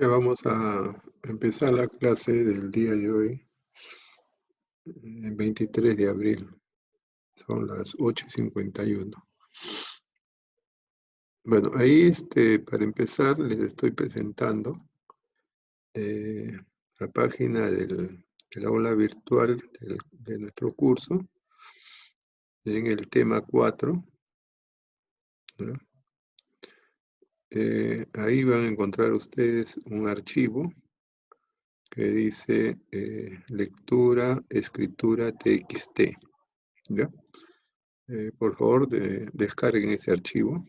Vamos a empezar la clase del día de hoy, 23 de abril. Son las 8:51. Bueno, ahí para empezar les estoy presentando eh, la página del aula virtual de nuestro curso en el tema 4, ¿no? Ahí van a encontrar ustedes un archivo que dice lectura, escritura, TXT, ¿ya? Por favor, descarguen ese archivo.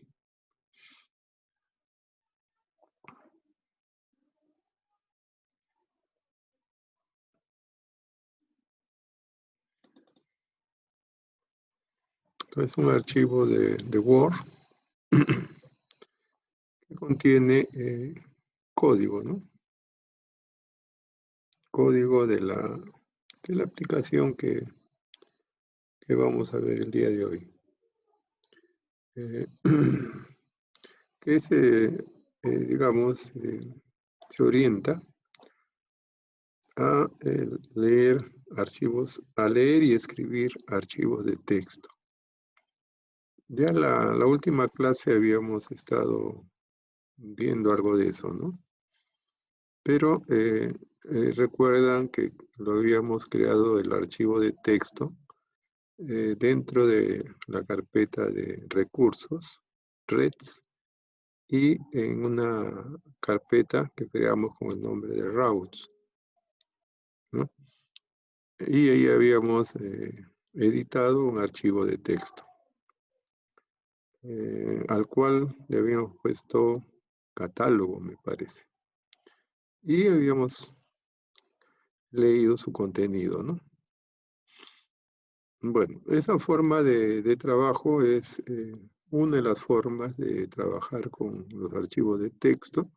Es un archivo de Word que contiene código, ¿no? Código de la aplicación que vamos a ver el día de hoy. Que digamos, se orienta a a leer y escribir archivos de texto. Ya la última clase habíamos estado viendo algo de eso, ¿no? Pero recuerdan que lo habíamos creado el archivo de texto dentro de la carpeta de recursos, REDS, y en una carpeta que creamos con el nombre de routes, ¿no? Y ahí habíamos editado un archivo de texto, al cual le habíamos puesto catálogo, me parece. Y habíamos leído su contenido, ¿no? Bueno, esa forma de trabajo es una de las formas de trabajar con los archivos de texto,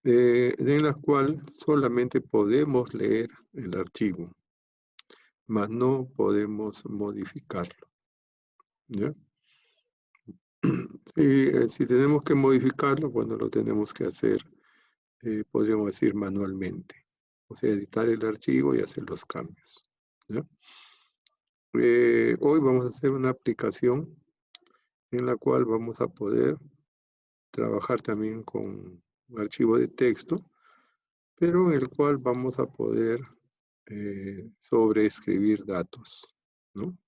en la cual solamente podemos leer el archivo, mas no podemos modificarlo, ¿ya? Si tenemos que modificarlo, bueno, lo tenemos que hacer, podríamos decir, manualmente. O sea, editar el archivo y hacer los cambios, ¿ya? Hoy vamos a hacer una aplicación en la cual vamos a poder trabajar también con un archivo de texto, pero en el cual vamos a poder sobreescribir datos, ¿no?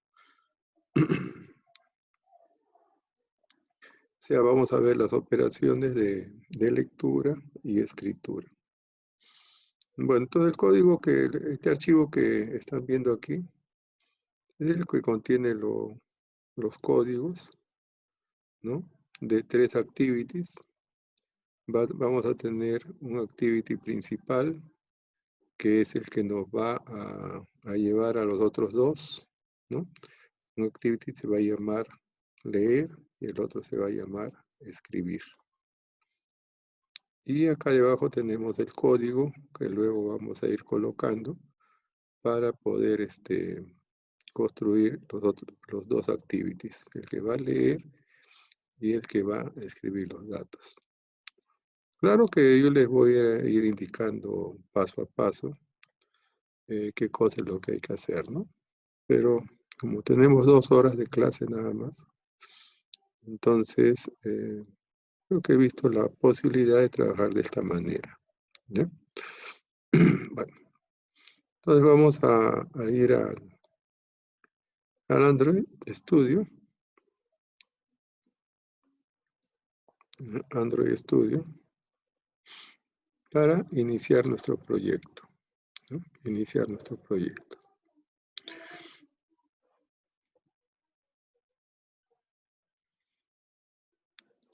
O sea, vamos a ver las operaciones de lectura y escritura. Bueno, todo el código este archivo que están viendo aquí, es el que contiene los códigos, ¿no? De 3 activities. Vamos a tener un activity principal, que es el que nos va a llevar a los otros dos, ¿no? Un activity se va a llamar leer y el otro se va a llamar escribir. Y acá debajo tenemos el código que luego vamos a ir colocando para poder construir los dos activities, el que va a leer y el que va a escribir los datos. Claro que yo les voy a ir indicando paso a paso qué cosa es lo que hay que hacer, ¿no? Pero como tenemos 2 horas de clase nada más, entonces creo que he visto la posibilidad de trabajar de esta manera, ¿ya? Bueno, entonces vamos a ir al Android Studio. Android Studio para iniciar nuestro proyecto, ¿no? Iniciar nuestro proyecto.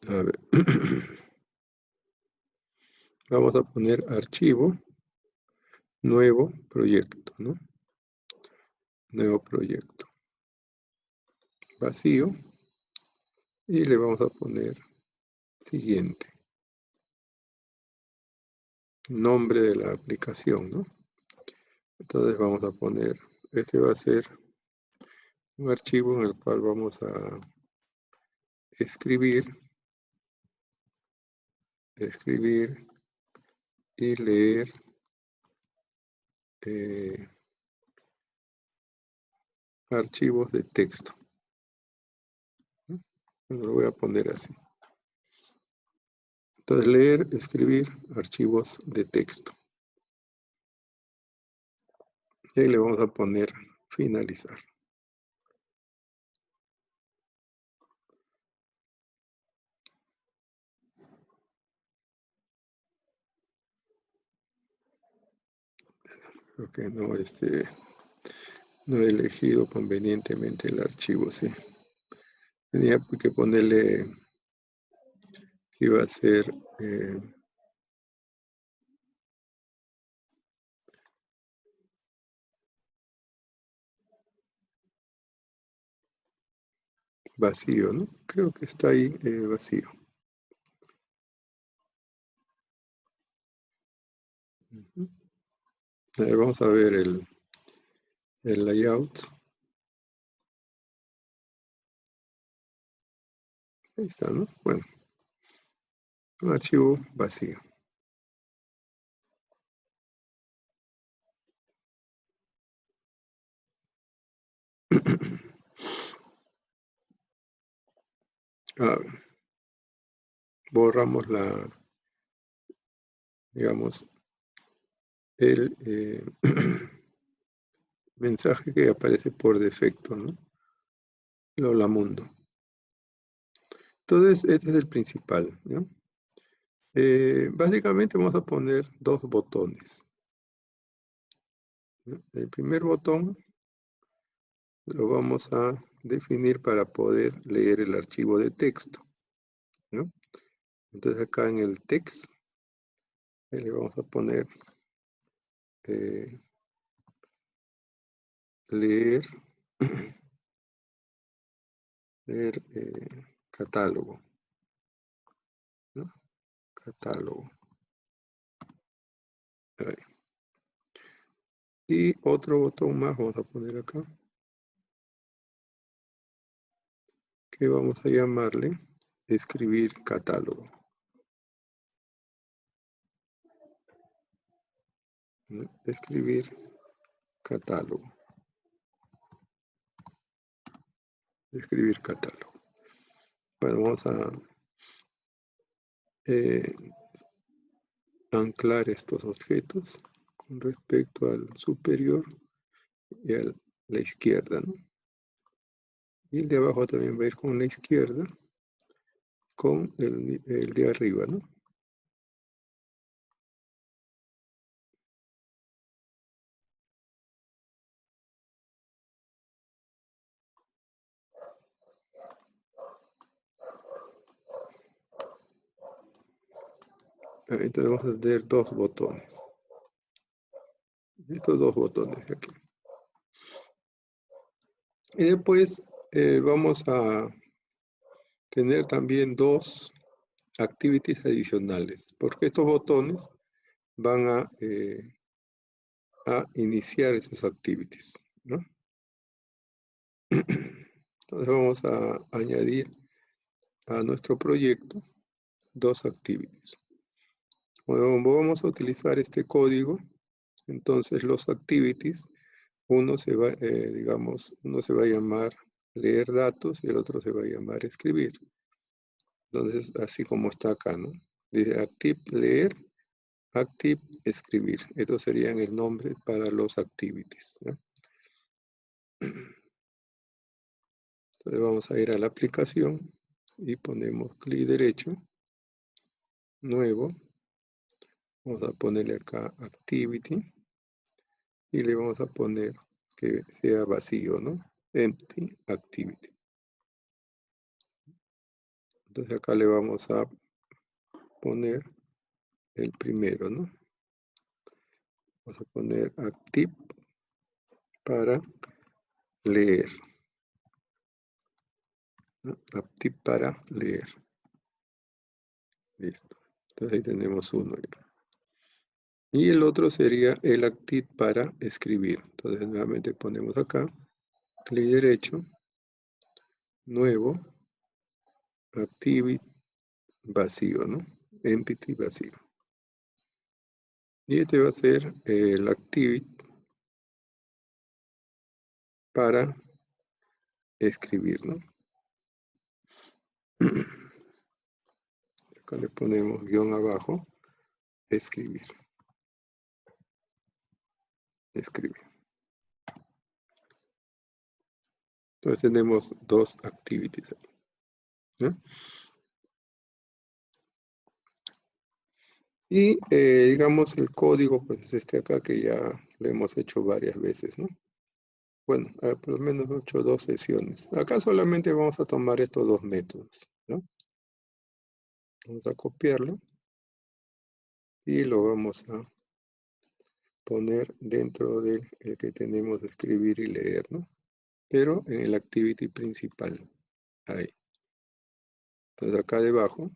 A ver. Vamos a poner archivo, nuevo proyecto, ¿no? Nuevo proyecto. Vacío. Y le vamos a poner siguiente. Nombre de la aplicación, ¿no? Entonces vamos a poner, este va a ser un archivo en el cual vamos a escribir y leer archivos de texto. Lo voy a poner así. Entonces, leer, escribir archivos de texto. Y ahí le vamos a poner finalizar. Creo que no, no he elegido convenientemente el archivo, sí. Tenía que ponerle que iba a ser vacío, ¿no? Creo que está ahí vacío. A ver, vamos a ver el layout. Ahí está, ¿no? Bueno, un archivo vacío. Borramos digamos, el mensaje que aparece por defecto, ¿no? Lola Mundo. Entonces, este es el principal, ¿no? Básicamente vamos a poner dos botones, ¿no? El primer botón lo vamos a definir para poder leer el archivo de texto, ¿no? Entonces acá en el text le vamos a poner leer, leer catálogo, ¿no? Catálogo. Ahí. Y otro botón más vamos a poner acá, que vamos a llamarle escribir catálogo, ¿no? Escribir catálogo. Escribir catálogo. Bueno, vamos a anclar estos objetos con respecto al superior y a la izquierda, ¿no? Y el de abajo también va a ir con la izquierda, con el de arriba, ¿no? Entonces vamos a tener dos botones. Estos dos botones de aquí. Y después vamos a tener también dos activities adicionales, porque estos botones van a iniciar esas activities, ¿no? Entonces vamos a añadir a nuestro proyecto dos activities. Como vamos a utilizar este código, entonces los activities, uno se va, digamos, uno se va a llamar leer datos y el otro se va a llamar escribir. Entonces, así como está acá, ¿no? Dice active leer, active escribir. Estos serían el nombre para los activities, ¿no? Entonces vamos a ir a la aplicación y ponemos clic derecho, nuevo. Vamos a ponerle acá activity y le vamos a poner que sea vacío, ¿no? Empty activity. Entonces acá le vamos a poner el primero, ¿no? Vamos a poner active para leer, ¿no? Active para leer. Listo. Entonces ahí tenemos uno. Y el otro sería el active para escribir. Entonces nuevamente ponemos acá, clic derecho, nuevo, activity, vacío, ¿no? Empty, vacío. Y este va a ser el activity para escribir, ¿no? Acá le ponemos guión abajo, escribir. Escribir. Entonces tenemos dos activities aquí, ¿no? Y digamos el código, pues es este acá que ya lo hemos hecho varias veces, ¿no? Bueno, por lo menos 8 dos sesiones. Acá solamente vamos a tomar estos dos métodos, ¿no? Vamos a copiarlo y lo vamos a poner dentro del que tenemos de escribir y leer, ¿no? Pero en el activity principal, ahí. Entonces acá debajo,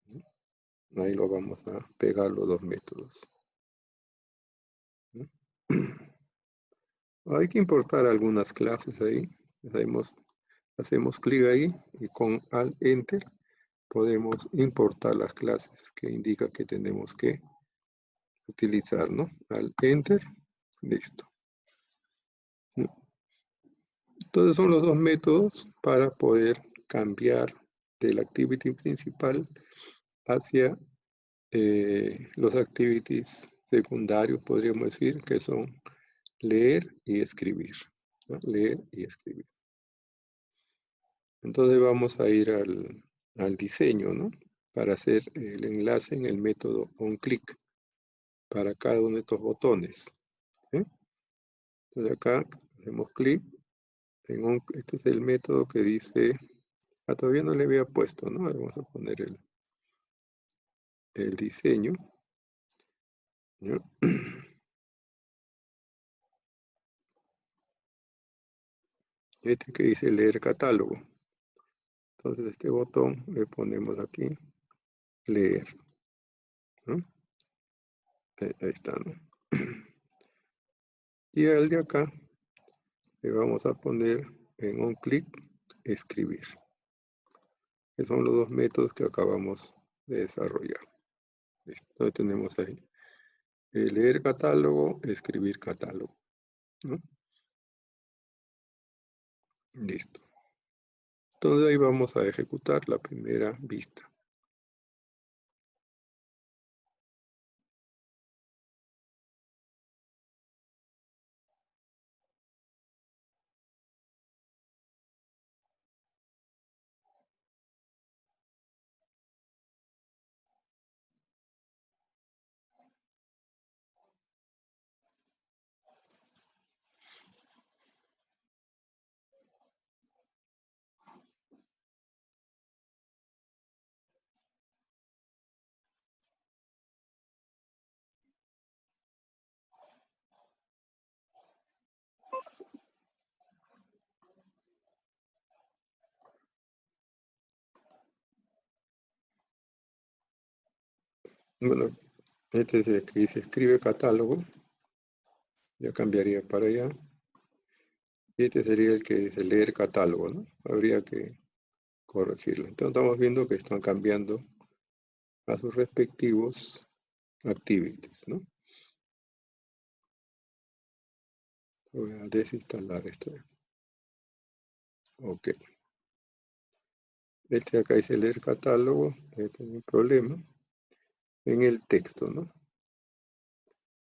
¿no? Ahí lo vamos a pegar los dos métodos, ¿no? Hay que importar algunas clases ahí. Hacemos clic ahí y con Alt Enter podemos importar las clases que indica que tenemos que utilizar, ¿no? Alt Enter, listo. Entonces son los dos métodos para poder cambiar del activity principal hacia los activities secundarios, podríamos decir, que son leer y escribir, ¿no? Leer y escribir. Entonces vamos a ir al diseño, ¿no? Para hacer el enlace en el método onClick para cada uno de estos botones, ¿sí? Entonces acá hacemos clic en este es el método que dice, todavía no le había puesto, ¿no? Vamos a poner el diseño, ¿no? Este que dice leer catálogo. Entonces este botón le ponemos aquí, leer, ¿no? Ahí está, ¿no? Y al de acá le vamos a poner en un clic, escribir. Que son los dos métodos que acabamos de desarrollar. Listo. Entonces tenemos ahí leer catálogo, escribir catálogo, ¿no? Listo. Entonces ahí vamos a ejecutar la primera vista. Bueno, este es el que dice escribe catálogo. Ya cambiaría para allá. Y este sería el que dice leer catálogo, ¿no? Habría que corregirlo. Entonces estamos viendo que están cambiando a sus respectivos activities, ¿no? Voy a desinstalar esto. Ok. Este acá dice leer catálogo. Este es un problema en el texto, ¿no?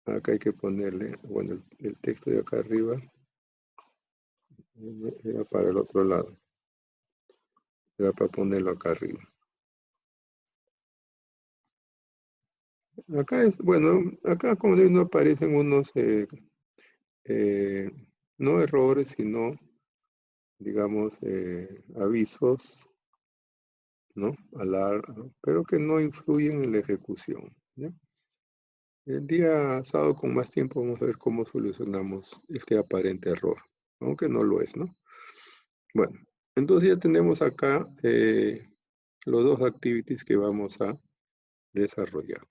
Acá hay que ponerle, bueno, el texto de acá arriba era para el otro lado. Era para ponerlo acá arriba. Acá es, bueno, acá como digo, no aparecen unos, no errores, sino, digamos, avisos, ¿no? Pero que no influyen en la ejecución, ¿ya? El día sábado con más tiempo vamos a ver cómo solucionamos este aparente error, aunque no lo es, ¿no? Bueno, entonces ya tenemos acá los dos activities que vamos a desarrollar.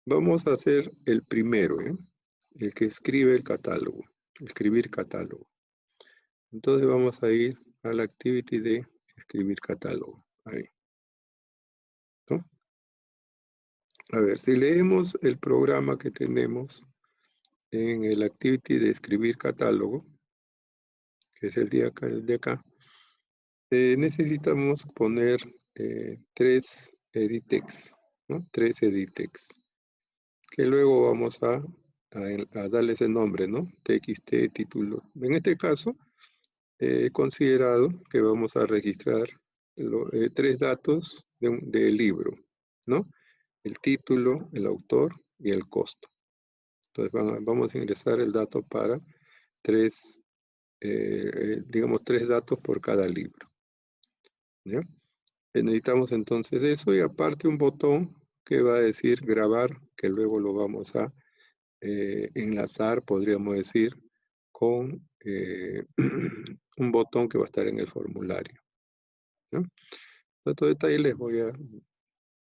Vamos a hacer el primero, ¿eh? El que escribe el catálogo, escribir catálogo. Entonces vamos a ir a la activity de escribir catálogo, ahí, ¿no? A ver, si leemos el programa que tenemos en el activity de escribir catálogo, que es el de acá, necesitamos poner 3 editex, ¿no? 3 editex, que luego vamos a darle ese nombre, ¿no? TXT título. En este caso, he considerado que vamos a registrar 3 datos del libro, ¿no? El título, el autor y el costo. Entonces vamos a ingresar el dato para 3, digamos 3 datos por cada libro, ¿ya? Necesitamos entonces eso y aparte un botón que va a decir grabar, que luego lo vamos a enlazar, podríamos decir, con un botón que va a estar en el formulario, ¿no? Estos detalles les voy a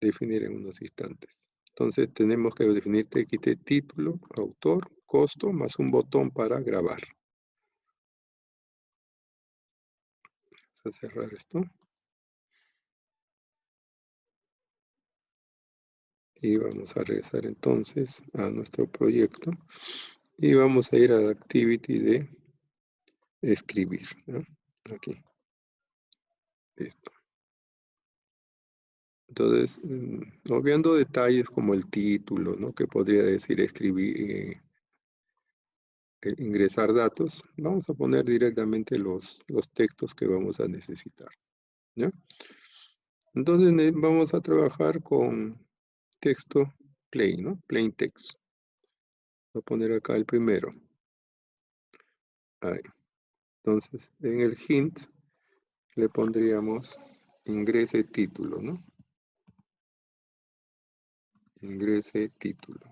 definir en unos instantes. Entonces tenemos que definir TXT título, autor, costo, más un botón para grabar. Vamos a cerrar esto. Y vamos a regresar entonces a nuestro proyecto. Y vamos a ir a la activity de escribir, ¿no? Aquí. Listo. Entonces, obviando detalles como el título, ¿no? Que podría decir escribir, ingresar datos, vamos a poner directamente los textos que vamos a necesitar, ¿ya? Entonces vamos a trabajar con texto plain, ¿no? Plain text. Voy a poner acá el primero. Ahí. Entonces, en el hint le pondríamos ingrese título, ¿no? Ingrese título.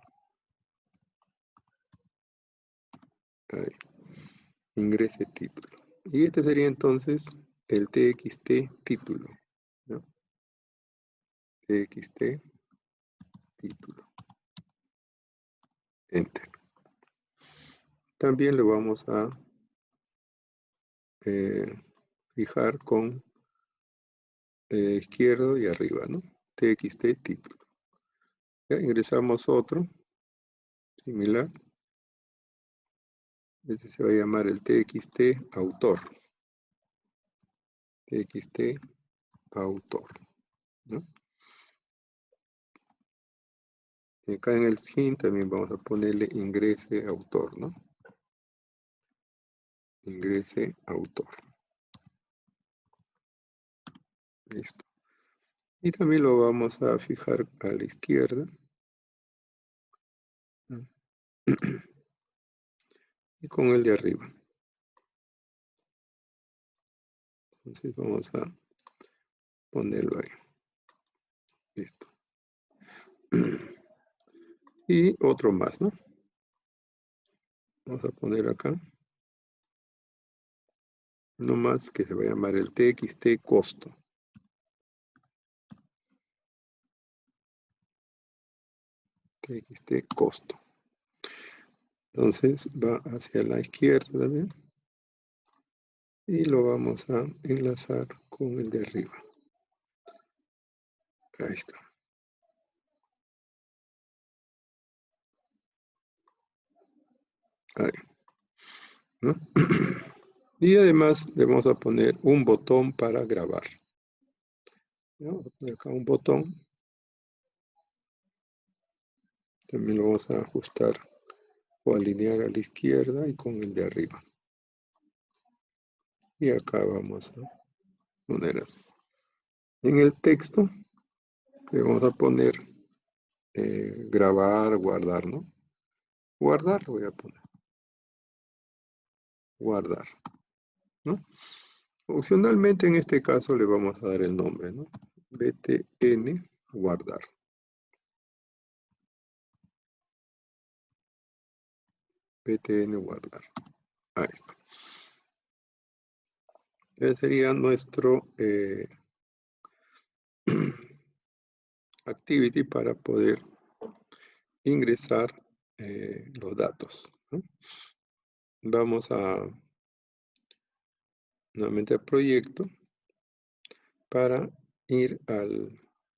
Ahí. Ingrese título. Y este sería entonces el TXT título, ¿no? TXT título. Enter. También lo vamos a fijar con izquierdo y arriba, ¿no? TXT título. Ya ingresamos otro similar. Este se va a llamar el TXT autor. TXT autor, ¿no? Y acá en el hint también vamos a ponerle ingrese autor, ¿no? Ingrese autor. Listo. Y también lo vamos a fijar a la izquierda. Y con el de arriba. Entonces vamos a ponerlo ahí. Listo. Y otro más, ¿no? Vamos a poner acá. No más que se va a llamar el TXT costo. TXT costo. Entonces va hacia la izquierda también. Y lo vamos a enlazar con el de arriba. Ahí está. Ahí. ¿No? Y además le vamos a poner un botón para grabar. Vamos a poner acá un botón. También lo vamos a ajustar o alinear a la izquierda y con el de arriba. Y acá vamos a poner así. En el texto le vamos a poner grabar, guardar, ¿no? Guardar lo voy a poner. Guardar, ¿no? Opcionalmente en este caso le vamos a dar el nombre, ¿no? btn guardar. btn guardar. Ahí está. Ese sería nuestro activity para poder ingresar los datos, ¿no? Vamos nuevamente al proyecto para ir al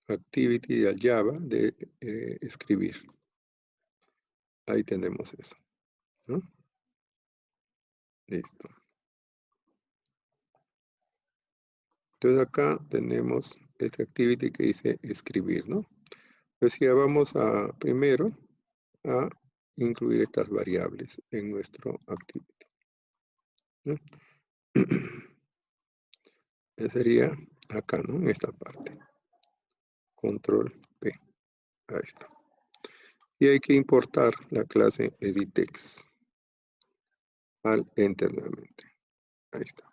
activity del Java de escribir. Ahí tenemos eso, ¿no? Listo. Entonces acá tenemos esta activity que dice escribir, ¿no? Pues ya vamos a primero a incluir estas variables en nuestro activity, ¿no? Sería acá, ¿no? En esta parte. Control P. Ahí está. Y hay que importar la clase editText al enter nuevamente. Ahí está.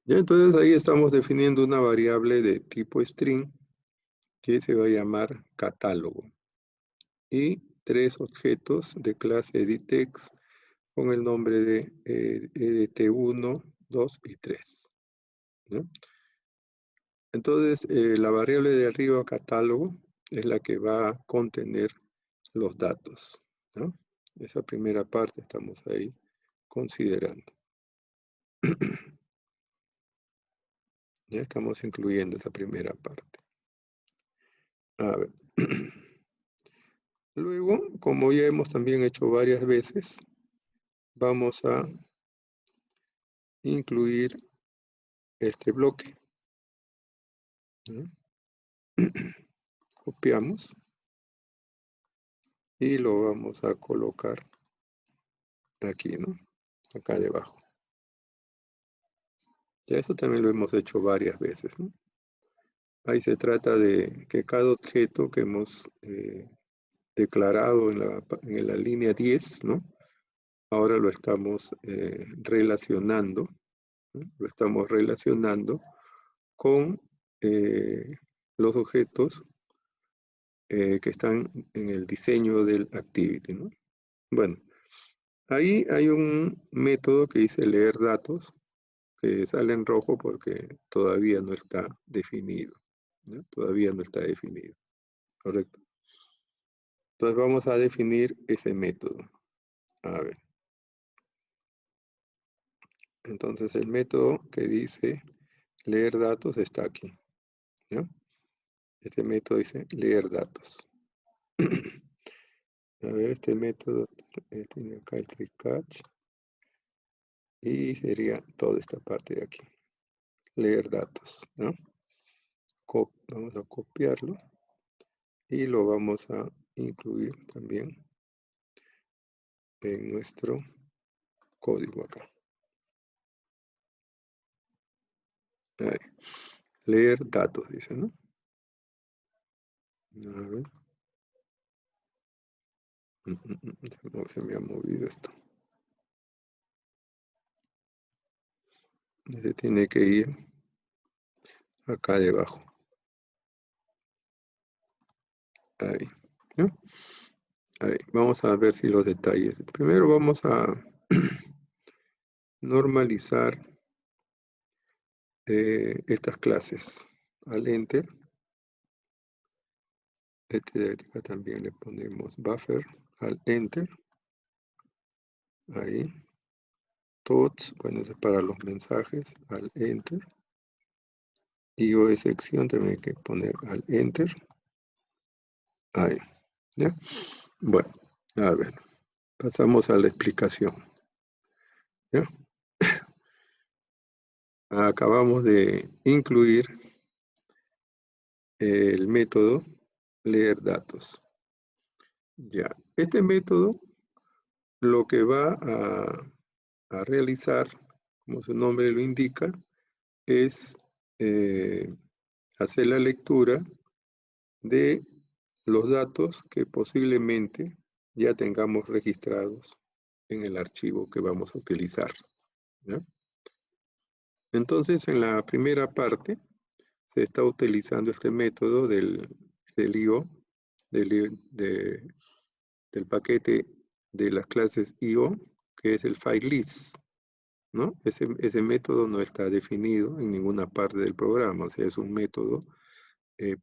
Ya, entonces ahí estamos definiendo una variable de tipo string que se va a llamar catálogo. Y 3 objetos de clase editText con el nombre de edt1, 2 y 3. ¿No? Entonces, la variable de arriba, catálogo, es la que va a contener los datos, ¿no? Esa primera parte estamos ahí considerando. Ya estamos incluyendo esa primera parte. A ver. Luego, como ya hemos también hecho varias veces, vamos a incluir este bloque. ¿No? Copiamos y lo vamos a colocar aquí, ¿no? Acá debajo. Ya eso también lo hemos hecho varias veces, ¿no? Ahí se trata de que cada objeto que hemos declarado en la línea 10, ¿no? Ahora lo estamos relacionando, ¿no? Lo estamos relacionando con los objetos que están en el diseño del activity, ¿no? Bueno, ahí hay un método que dice leer datos, que sale en rojo porque todavía no está definido, ¿no? Todavía no está definido, ¿correcto? Entonces vamos a definir ese método. A ver. Entonces el método que dice leer datos está aquí, ¿no? Este método dice leer datos. A ver, este método tiene acá el try catch. Y sería toda esta parte de aquí. Leer datos, ¿no? Vamos a copiarlo. Y lo vamos a incluir también en nuestro código acá. Ahí. Leer datos, dice, ¿no? A ver. Se me ha movido esto. Se tiene que ir acá debajo. Ahí. ¿No? Ahí. Vamos a ver si los detalles. Primero vamos a normalizar estas clases. Al enter. Este de acá también le ponemos buffer al enter. Ahí. Thoughts, bueno, eso es para los mensajes, al enter. Y o sección también hay que poner al enter. Ahí. ¿Ya? Bueno, a ver. Pasamos a la explicación. ¿Ya? Acabamos de incluir el método leer datos. Ya. Este método lo que va a realizar, como su nombre lo indica, es hacer la lectura de los datos que posiblemente ya tengamos registrados en el archivo que vamos a utilizar, ¿no? Entonces, en la primera parte se está utilizando este método del IO, del paquete de las clases IO, que es el file list, ¿no? Ese método no está definido en ninguna parte del programa, o sea, es un método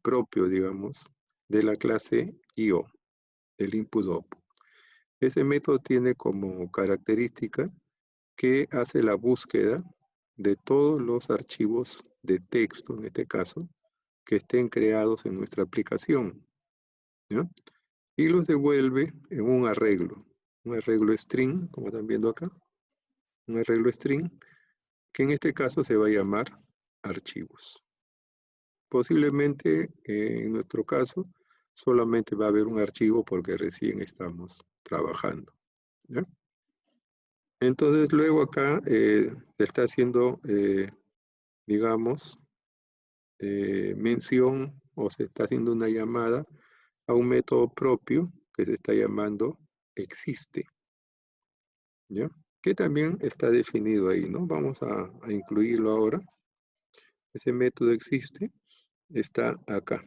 propio, digamos, de la clase IO, el input-output. Ese método tiene como característica que hace la búsqueda de todos los archivos de texto, en este caso, que estén creados en nuestra aplicación, ¿ya? Y los devuelve en un arreglo string, como están viendo acá, un arreglo string, que en este caso se va a llamar archivos. Posiblemente, en nuestro caso, solamente va a haber un archivo porque recién estamos trabajando, ¿ya? Entonces, luego acá se está haciendo, digamos, mención o se está haciendo una llamada a un método propio que se está llamando existe, ¿ya? Que también está definido ahí, ¿no? Vamos a incluirlo ahora. Ese método existe, está acá,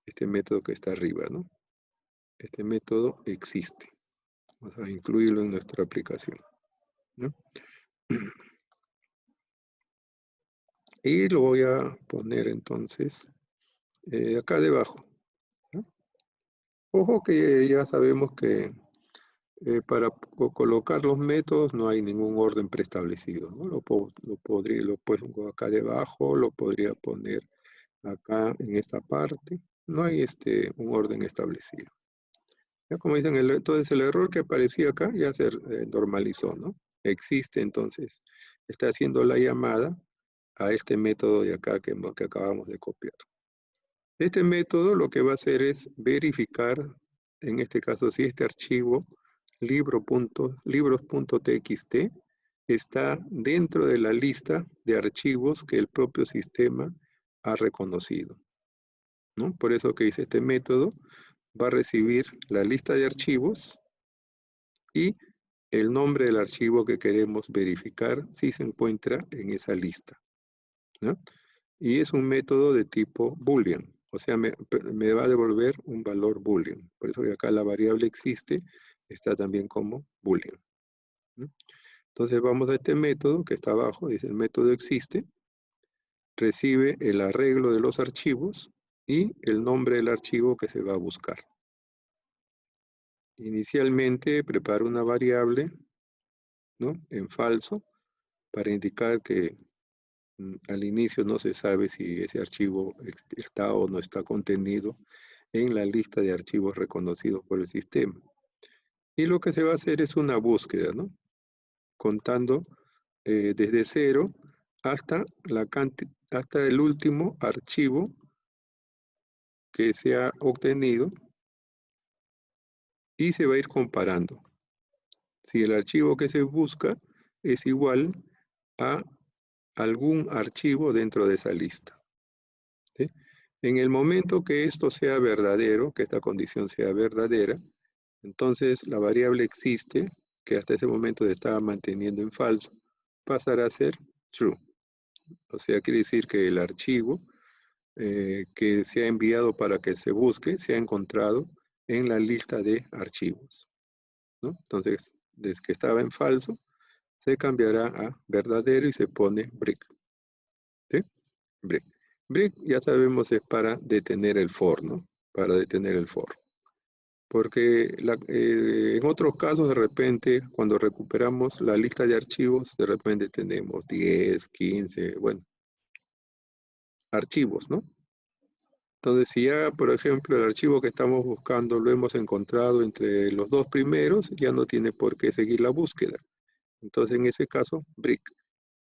este método que está arriba, ¿no? Este método existe. Vamos a incluirlo en nuestra aplicación, ¿no? Y lo voy a poner entonces acá debajo, ¿no? Ojo que ya sabemos que para colocar los métodos no hay ningún orden preestablecido, ¿no? Lo pongo acá debajo, lo podría poner acá en esta parte. No hay un orden establecido. Ya como dicen, entonces el error que aparecía acá ya se normalizó, ¿no? Existe entonces. Está haciendo la llamada a este método de acá que acabamos de copiar. Este método lo que va a hacer es verificar, en este caso, si este archivo libros.txt está dentro de la lista de archivos que el propio sistema ha reconocido, ¿no? Por eso que dice este método va a recibir la lista de archivos y el nombre del archivo que queremos verificar si se encuentra en esa lista, ¿no? Y es un método de tipo boolean, o sea, me va a devolver un valor boolean. Por eso que acá la variable existe, está también como boolean, ¿no? Entonces vamos a este método que está abajo, dice el método existe, recibe el arreglo de los archivos y el nombre del archivo que se va a buscar. Inicialmente preparo una variable, ¿no?, en falso para indicar que al inicio no se sabe si ese archivo está o no está contenido en la lista de archivos reconocidos por el sistema. Y lo que se va a hacer es una búsqueda, ¿no? Contando desde 0 hasta, hasta el último archivo que se ha obtenido y se va a ir comparando. Si el archivo que se busca es igual a algún archivo dentro de esa lista, ¿sí? En el momento que esto sea verdadero, que esta condición sea verdadera, entonces la variable existe, que hasta ese momento se estaba manteniendo en falso, pasará a ser true. O sea, quiere decir que el archivo que se ha enviado para que se busque, se ha encontrado en la lista de archivos, ¿no? Entonces, desde que estaba en falso, se cambiará a verdadero y se pone brick, ¿sí? Brick. Brick ya sabemos es para detener el for, ¿no? Para detener el for. Porque en otros casos, de repente, cuando recuperamos la lista de archivos, de repente tenemos 10, 15, bueno, archivos, ¿no? Entonces, si ya, por ejemplo, el archivo que estamos buscando lo hemos encontrado entre los dos primeros, ya no tiene por qué seguir la búsqueda. Entonces, en ese caso, brick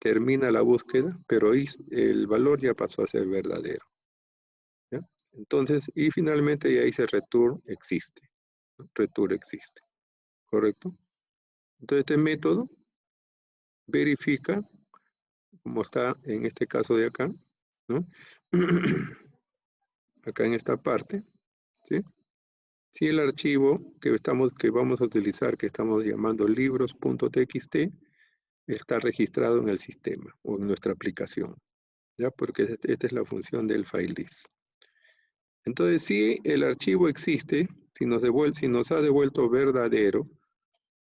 termina la búsqueda, pero el valor ya pasó a ser verdadero, ¿ya? Entonces, y finalmente ya dice return existe, ¿no? Return existe, ¿correcto? Entonces, este método verifica, como está en este caso de acá, ¿no? Acá en esta parte, ¿sí? Si el archivo que vamos a utilizar, que estamos llamando libros.txt, está registrado en el sistema o en nuestra aplicación, ¿ya? Porque esta es la función del file list. Entonces, si el archivo existe, si nos ha devuelto verdadero,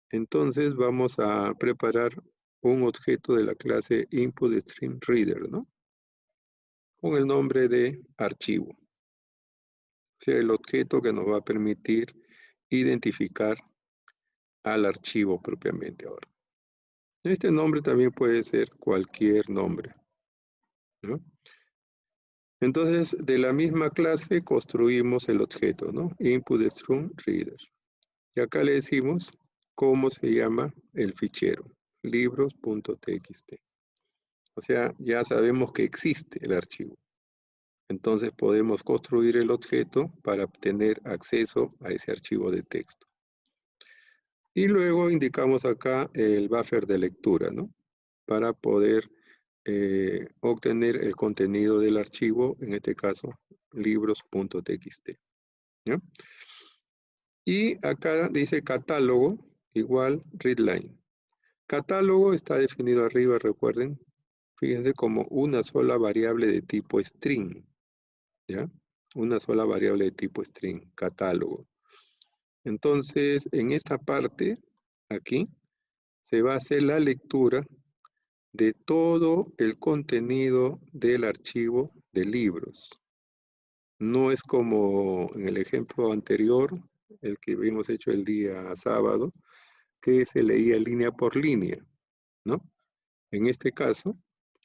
entonces vamos a preparar un objeto de la clase inputStreamReader, ¿no? Con el nombre de archivo. O sea, el objeto que nos va a permitir identificar al archivo propiamente ahora. Este nombre también puede ser cualquier nombre, ¿no? Entonces, de la misma clase construimos el objeto, ¿no? Input_string_reader. Y acá le decimos cómo se llama el fichero, libros.txt. O sea, ya sabemos que existe el archivo. Entonces podemos construir el objeto para obtener acceso a ese archivo de texto. Y luego indicamos acá el buffer de lectura, ¿no? Para poder obtener el contenido del archivo, en este caso, libros.txt. ¿Ya? Y acá dice catálogo igual readline. Catálogo está definido arriba, recuerden, fíjense como una sola variable de tipo string, ¿ya? Una sola variable de tipo string, catálogo. Entonces, en esta parte, aquí, se va a hacer la lectura de todo el contenido del archivo de libros. No es como en el ejemplo anterior, el que habíamos hecho el día sábado, que se leía línea por línea, ¿no? En este caso,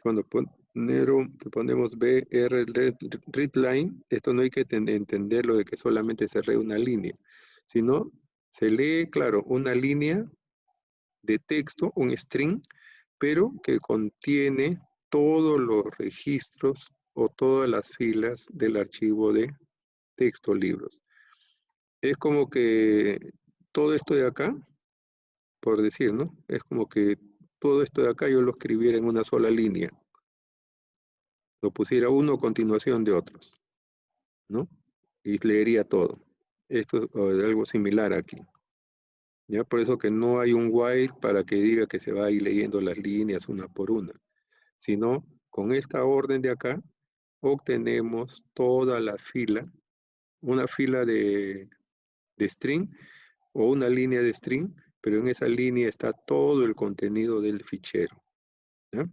cuando ponemos BR readline, esto no hay que entenderlo de que solamente se lee una línea, sino se lee, claro, una línea de texto, un string, pero que contiene todos los registros o todas las filas del archivo de texto libros. Es como que todo esto de acá, por decir, ¿no? Es como que todo esto de acá yo lo escribiera en una sola línea. Lo pusiera uno a continuación de otros, ¿no? Y leería todo. Esto es algo similar aquí. ¿Ya? Por eso que no hay un while para que diga que se va a ir leyendo las líneas una por una, sino con esta orden de acá obtenemos toda la fila, una fila de string o una línea de string, pero en esa línea está todo el contenido del fichero. ¿Ya?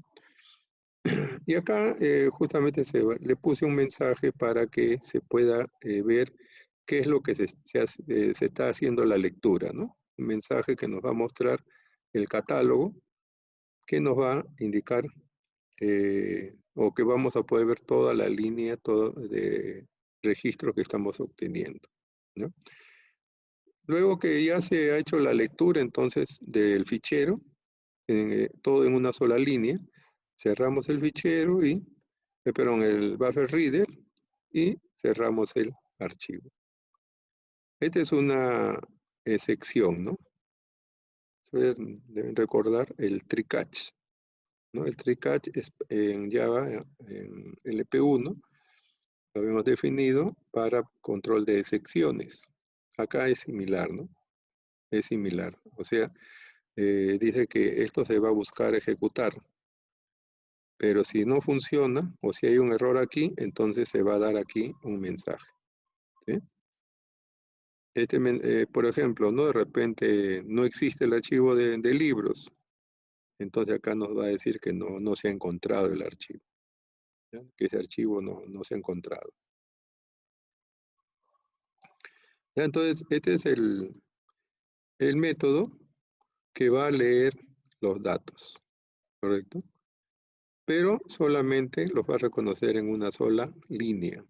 Y acá justamente le puse un mensaje para que se pueda ver qué es lo que se está haciendo la lectura, ¿no? Un mensaje que nos va a mostrar el catálogo, que nos va a indicar o que vamos a poder ver toda la línea de registros que estamos obteniendo, ¿no? Luego que ya se ha hecho la lectura entonces del fichero, todo en una sola línea, cerramos el fichero y, perdón, el buffer reader y cerramos el archivo. Esta es una sección, ¿no? Ustedes deben recordar el try catch, ¿no? El try catch es en Java, en LP1, lo habíamos definido para control de secciones. Acá es similar, ¿no? Es similar. O sea, dice que esto se va a buscar ejecutar. Pero si no funciona o si hay un error aquí, entonces se va a dar aquí un mensaje. ¿Sí? Por ejemplo, ¿no? De repente no existe el archivo de libros. Entonces acá nos va a decir que no se ha encontrado el archivo. ¿Ya? Que ese archivo no se ha encontrado. ¿Ya? Entonces, este es el método que va a leer los datos. ¿Correcto? Pero solamente los va a reconocer en una sola línea.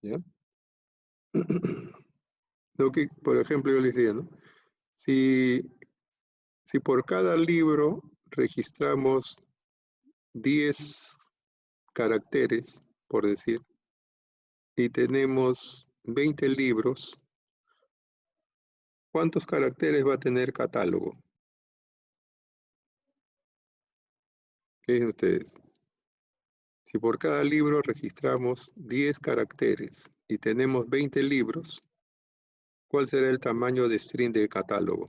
¿Ya? Lo que, por ejemplo, yo les diría, ¿no? Si por cada libro registramos 10 caracteres, por decir, y tenemos 20 libros, ¿cuántos caracteres va a tener catálogo? ¿Qué dicen ustedes? Si por cada libro registramos 10 caracteres y tenemos 20 libros, ¿cuál será el tamaño de string de catálogo?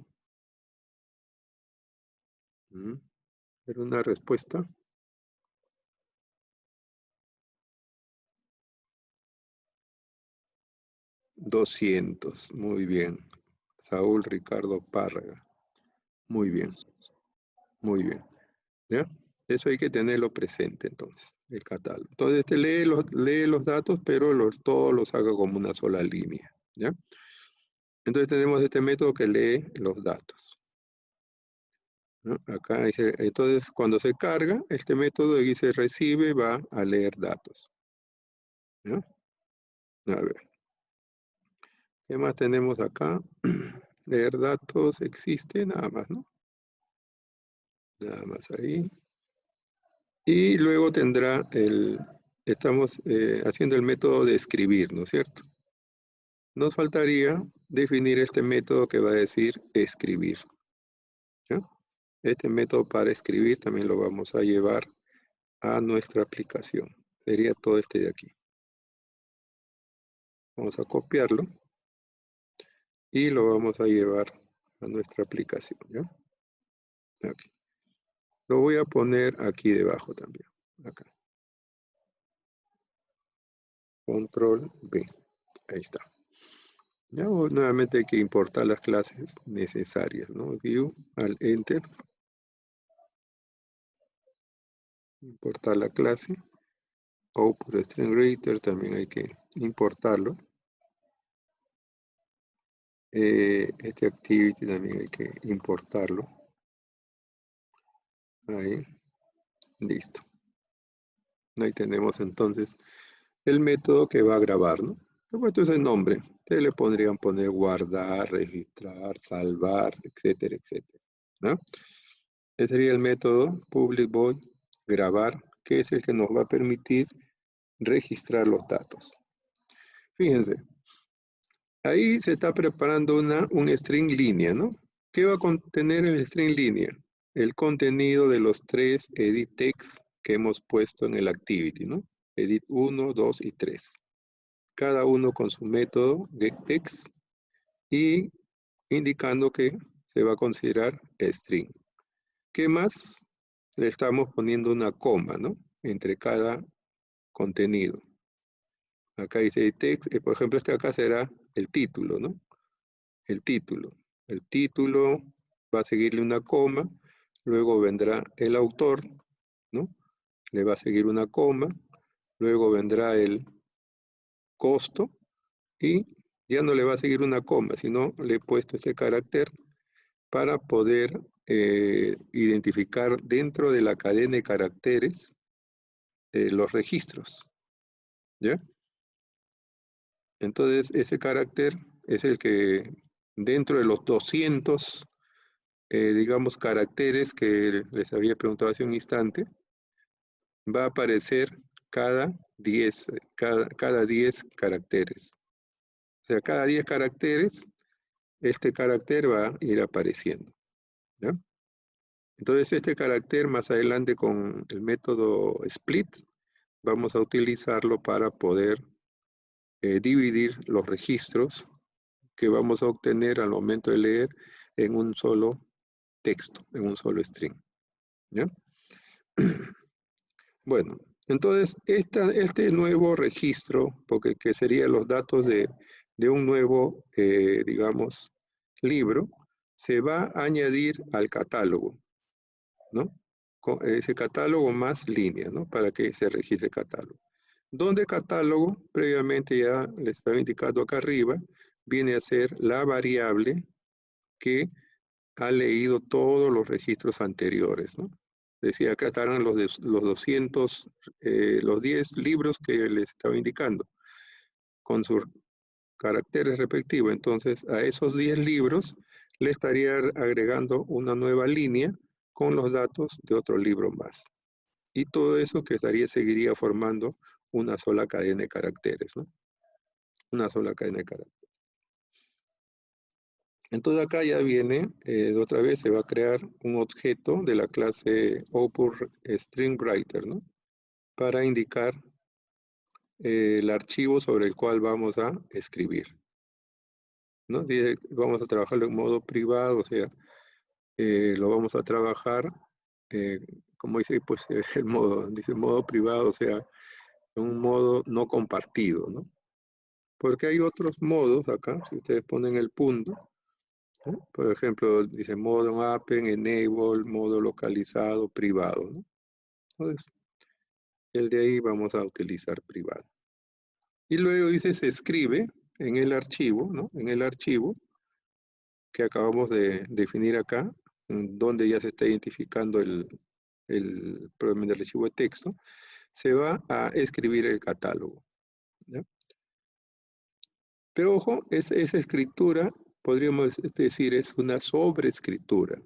¿Era una respuesta? 200, muy bien. Saúl Ricardo Párraga. Muy bien, muy bien. ¿Ya? Eso hay que tenerlo presente entonces, el catálogo. Entonces este lee los datos, pero todos los haga como una sola línea. ¿Ya? Entonces tenemos este método que lee los datos. ¿No? Acá dice, entonces cuando se carga, este método dice recibe, va a leer datos. ¿Ya? A ver, ¿qué más tenemos acá? Leer datos existe, nada más, ¿no? Nada más ahí. Y luego tendrá estamos haciendo el método de escribir, ¿no es cierto? Nos faltaría definir este método que va a decir escribir, ¿ya? Este método para escribir también lo vamos a llevar a nuestra aplicación. Sería todo este de aquí. Vamos a copiarlo y lo vamos a llevar a nuestra aplicación, ¿ya? Aquí. Lo voy a poner aquí debajo también, acá. Control B. Ahí está. Ya nuevamente hay que importar las clases necesarias, ¿no? View, al Enter, importar la clase. Output String Writer también hay que importarlo. Este activity también hay que importarlo. Ahí, listo. Ahí tenemos entonces el método que va a grabar, ¿no? Esto es el nombre. Ustedes le podrían poner guardar, registrar, salvar, etcétera, etcétera, ¿no? Ese sería el método public void grabar, que es el que nos va a permitir registrar los datos. Fíjense, ahí se está preparando un string línea, ¿no? ¿Qué va a contener el string línea? El contenido de los 3 edit text que hemos puesto en el activity, ¿no? Edit 1, 2 y 3. Cada uno con su método getText y indicando que se va a considerar string. ¿Qué más? Le estamos poniendo una coma, ¿no? Entre cada contenido. Acá dice text, por ejemplo, este acá será el título, ¿no? El título. El título va a seguirle una coma, luego vendrá el autor, ¿no? Le va a seguir una coma, luego vendrá el costo y ya no le va a seguir una coma, sino le he puesto este carácter para poder identificar dentro de la cadena de caracteres los registros, ¿ya? Entonces, ese carácter es el que dentro de los 200, digamos, caracteres que les había preguntado hace un instante, va a aparecer cada 10, cada 10 caracteres. O sea, cada 10 caracteres, este carácter va a ir apareciendo, ¿ya? Entonces, este carácter más adelante con el método split, vamos a utilizarlo para poder dividir los registros que vamos a obtener al momento de leer en un solo texto, en un solo string, ¿ya? Bueno, entonces este nuevo registro, porque que serían los datos de un nuevo, digamos, libro, se va a añadir al catálogo, ¿no? Con ese catálogo más línea, ¿no? Para que se registre catálogo. Donde catálogo, previamente ya les estaba indicando acá arriba, viene a ser la variable que ha leído todos los registros anteriores, ¿no? Decía, acá estarán los 200, los 10 libros que les estaba indicando, con sus caracteres respectivos. Entonces, a esos 10 libros le estaría agregando una nueva línea con los datos de otro libro más. Y todo eso que seguiría formando una sola cadena de caracteres, ¿no? Una sola cadena de caracteres. Entonces acá ya viene, otra vez se va a crear un objeto de la clase OpenStringWriter, ¿no? Para indicar el archivo sobre el cual vamos a escribir, ¿no? Vamos a trabajarlo en modo privado, o sea, lo vamos a trabajar, como dice, pues el modo, dice modo privado, o sea, en un modo no compartido, ¿no? Porque hay otros modos acá, si ustedes ponen el punto, ¿no? Por ejemplo, dice modo Appen, Enable, modo localizado, privado, ¿no? Entonces, el de ahí vamos a utilizar privado. Y luego dice se escribe en el archivo, ¿no? En el archivo que acabamos de definir acá, donde ya se está identificando el archivo de texto, se va a escribir el catálogo. ¿ya? Pero ojo, esa escritura, podríamos decir, es una sobreescritura,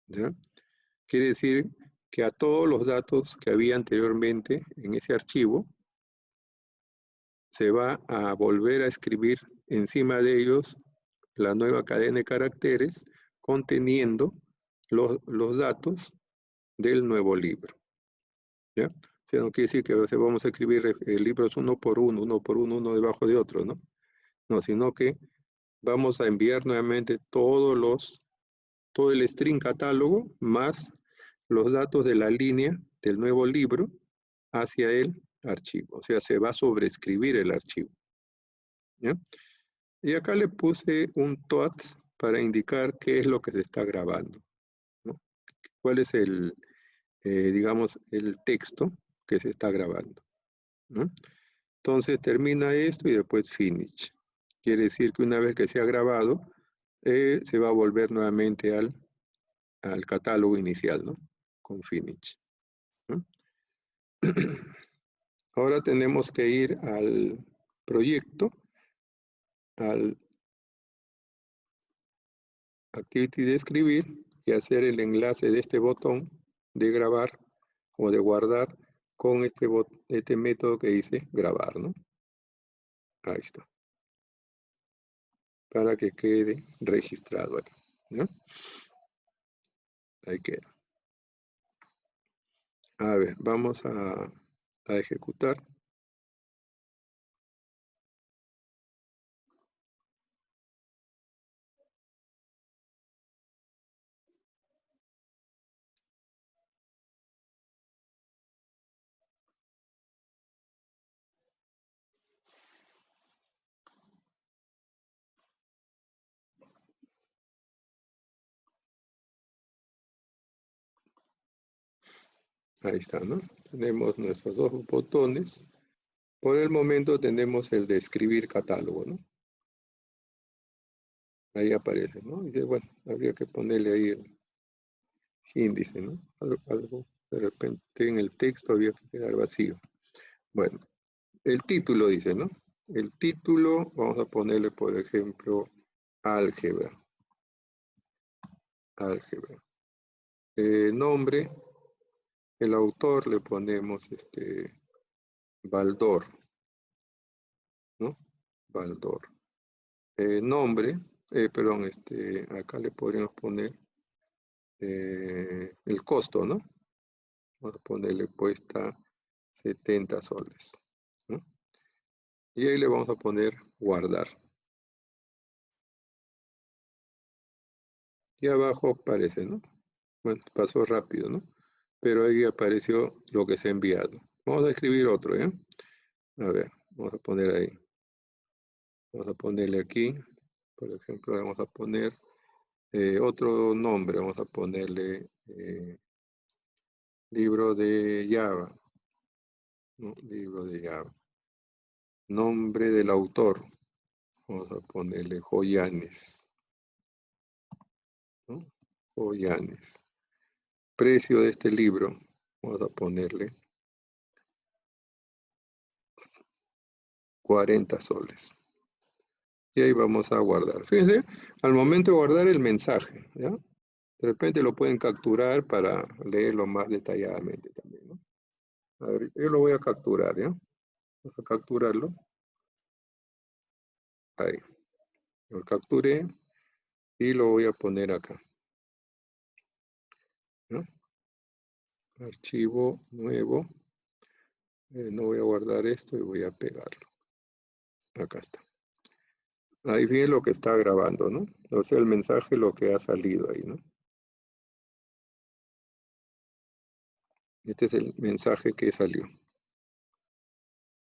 ¿ya? Quiere decir que a todos los datos que había anteriormente en ese archivo, se va a volver a escribir encima de ellos la nueva cadena de caracteres conteniendo los datos del nuevo libro, ¿ya? O sea, no quiere decir que vamos a escribir libros uno por uno, uno debajo de otro, ¿no? No, sino que vamos a enviar nuevamente todo el string catálogo más los datos de la línea del nuevo libro hacia el archivo. O sea, se va a sobreescribir el archivo, ¿ya? Y acá le puse un TOATS para indicar qué es lo que se está grabando, ¿no? Cuál es digamos, el texto que se está grabando, ¿no? Entonces termina esto y después finish. Quiere decir que una vez que se ha grabado, se va a volver nuevamente al catálogo inicial, ¿no? Con finish, ¿no? Ahora tenemos que ir al proyecto, al activity de escribir y hacer el enlace de este botón de grabar o de guardar con este método que dice grabar, ¿no? Ahí está. Para que quede registrado ahí, ¿no? Ahí queda. A ver, vamos a ejecutar. Ahí está, ¿no? Tenemos nuestros dos botones. Por el momento tenemos el de escribir catálogo, ¿no? Ahí aparece, ¿no? Y bueno, habría que ponerle ahí el índice, ¿no? Algo de repente en el texto había que quedar vacío. Bueno, el título dice, ¿no? El título, vamos a ponerle, por ejemplo, álgebra. Álgebra. Nombre, el autor le ponemos Baldor, ¿no? Baldor. Nombre, perdón, acá le podríamos poner el costo, ¿no? Vamos a ponerle cuesta 70 soles, ¿no? Y ahí le vamos a poner guardar. Y abajo aparece, ¿no? Bueno, pasó rápido, ¿no? Pero ahí apareció lo que se ha enviado. Vamos a escribir otro, ¿ya? A ver, vamos a poner ahí. Vamos a ponerle aquí, por ejemplo, vamos a poner otro nombre. Vamos a ponerle libro de Java, ¿no? Libro de Java. Nombre del autor. Vamos a ponerle Joyanes, ¿no? Joyanes. Precio de este libro. Vamos a ponerle 40 soles. Y ahí vamos a guardar. Fíjense, al momento de guardar el mensaje, ¿ya? De repente lo pueden capturar para leerlo más detalladamente también, ¿no? A ver, yo lo voy a capturar, ¿ya? Vamos a capturarlo. Ahí. Lo capturé y lo voy a poner acá, ¿no? Archivo nuevo. No voy a guardar esto y voy a pegarlo. Acá está. Ahí viene lo que está grabando, ¿no? O sea, el mensaje, lo que ha salido ahí, ¿no? Este es el mensaje que salió.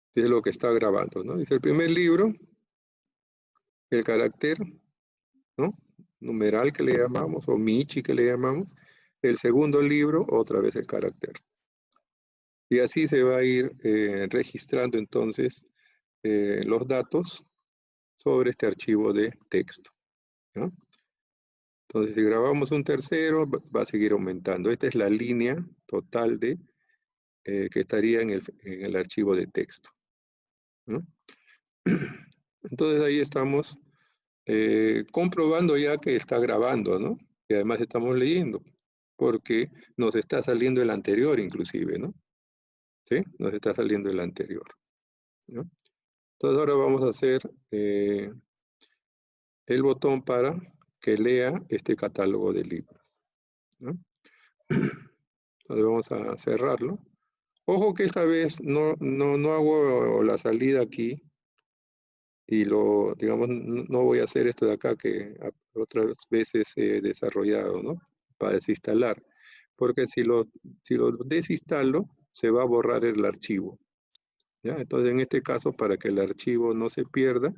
Este es lo que está grabando, ¿no? Dice el primer libro, el carácter, ¿no? Numeral que le llamamos, o Michi que le llamamos. El segundo libro, otra vez el carácter. Y así se va a ir registrando entonces los datos sobre este archivo de texto, ¿no? Entonces, si grabamos un tercero, va a seguir aumentando. Esta es la línea total que estaría en el archivo de texto. ¿no? Entonces ahí estamos comprobando ya que está grabando, ¿no? Y además estamos leyendo, porque nos está saliendo el anterior inclusive, ¿no? ¿Sí? Nos está saliendo el anterior, ¿no? Entonces ahora vamos a hacer el botón para que lea este catálogo de libros, ¿no? Entonces vamos a cerrarlo. Ojo que esta vez no hago la salida aquí y digamos, no voy a hacer esto de acá que otras veces he desarrollado, ¿no? Para desinstalar. Porque si lo desinstalo, se va a borrar el archivo, ¿ya? Entonces, en este caso, para que el archivo no se pierda,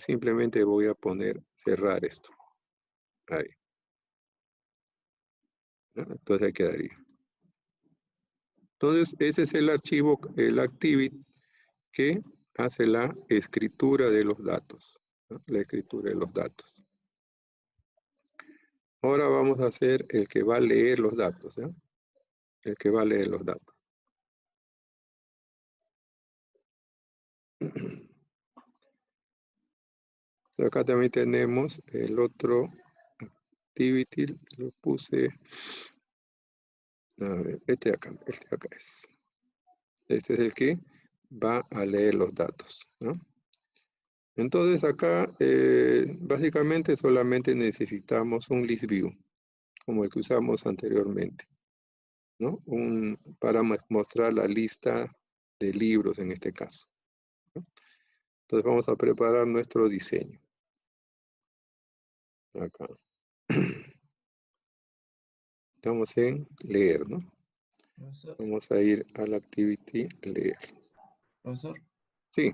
simplemente voy a poner cerrar esto. Ahí. ¿Ya? Entonces, ahí quedaría. Entonces, ese es el archivo, el activity, que hace la escritura de los datos, ¿no? La escritura de los datos. Ahora vamos a hacer el que va a leer los datos, ¿ya? El que va a leer los datos. Acá también tenemos el otro activity, lo puse, a ver, este de acá es. Este es el que va a leer los datos, ¿no? Entonces acá básicamente solamente necesitamos un list view, como el que usamos anteriormente, ¿no? Para mostrar la lista de libros en este caso, ¿no? Entonces vamos a preparar nuestro diseño. Acá. Estamos en leer, ¿no? Profesor, Vamos a ir a la activity leer. profesor, Sí.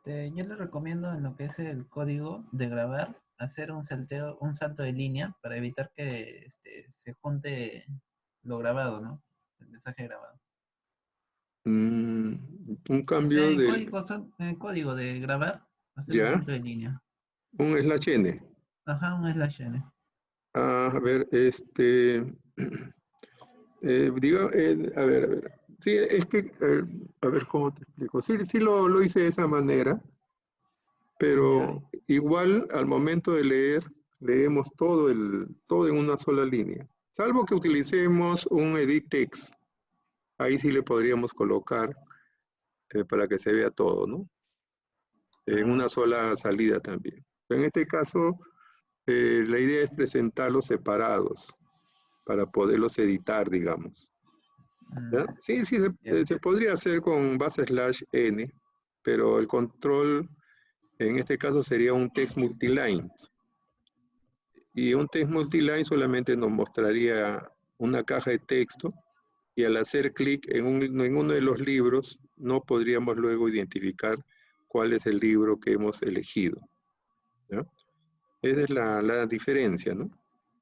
yo le recomiendo en lo que es el código de grabar, hacer un salto de línea para evitar que se junte lo grabado, ¿no? El mensaje grabado. Un O sea, cambio del, en el código de grabar, hacer un ya, salto de línea. un slash n. Ajá, un slash n. A ver, a ver. Sí, es que, a ver, ¿cómo te explico? Sí, sí lo hice de esa manera, Ya, pero igual al momento de leer, leemos todo en una sola línea. Salvo que utilicemos un edit text. Ahí sí le podríamos colocar para que se vea todo, ¿no? En ah, una sola salida también. En este caso, la idea es presentarlos separados para poderlos editar, digamos. ¿Ya? mm, Sí, sí, ya, se podría hacer con /n, pero el control en este caso sería un text multiline. Y un text multiline solamente nos mostraría una caja de texto y al hacer clic en uno de los libros no podríamos luego identificar cuál es el libro que hemos elegido, ¿no? Esa es la diferencia, ¿no?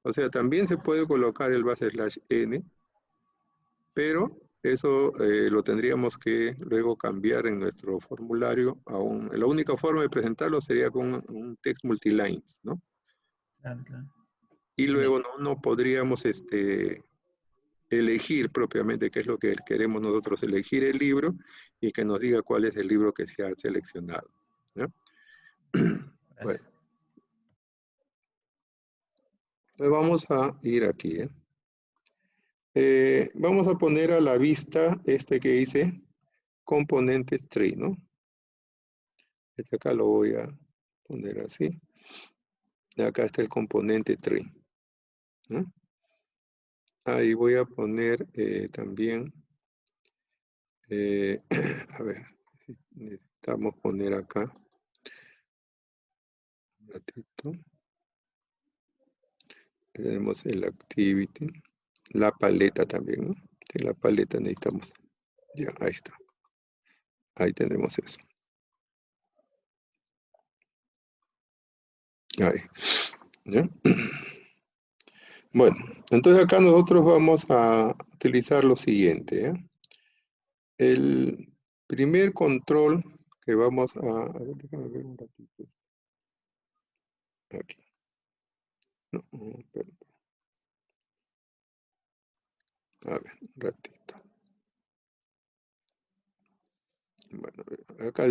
O sea, también se puede colocar el /n, pero eso lo tendríamos que luego cambiar en nuestro formulario. La única forma de presentarlo sería con un text multilines, ¿no? claro, claro. Y Ya, luego no podríamos elegir propiamente qué es lo que queremos nosotros, elegir el libro y que nos diga cuál es el libro que se ha seleccionado, ¿no? Bueno, gracias. entonces vamos a ir aquí, ¿eh? Vamos a poner a la vista este que dice componentes tree, ¿no? Este acá lo voy a poner así. Y acá está el componente tree, ¿no? Ahí voy a poner también, a ver, necesitamos poner acá, un ratito, tenemos el activity, la paleta también, ¿no? En la paleta necesitamos, ya, ahí está, ahí tenemos eso. Ahí, ¿ya? Bueno, entonces acá nosotros vamos a utilizar lo siguiente, ¿eh? El primer control que vamos a ver, déjame ver un ratito. Aquí. No, perdón. A ver, un ratito. Bueno, acá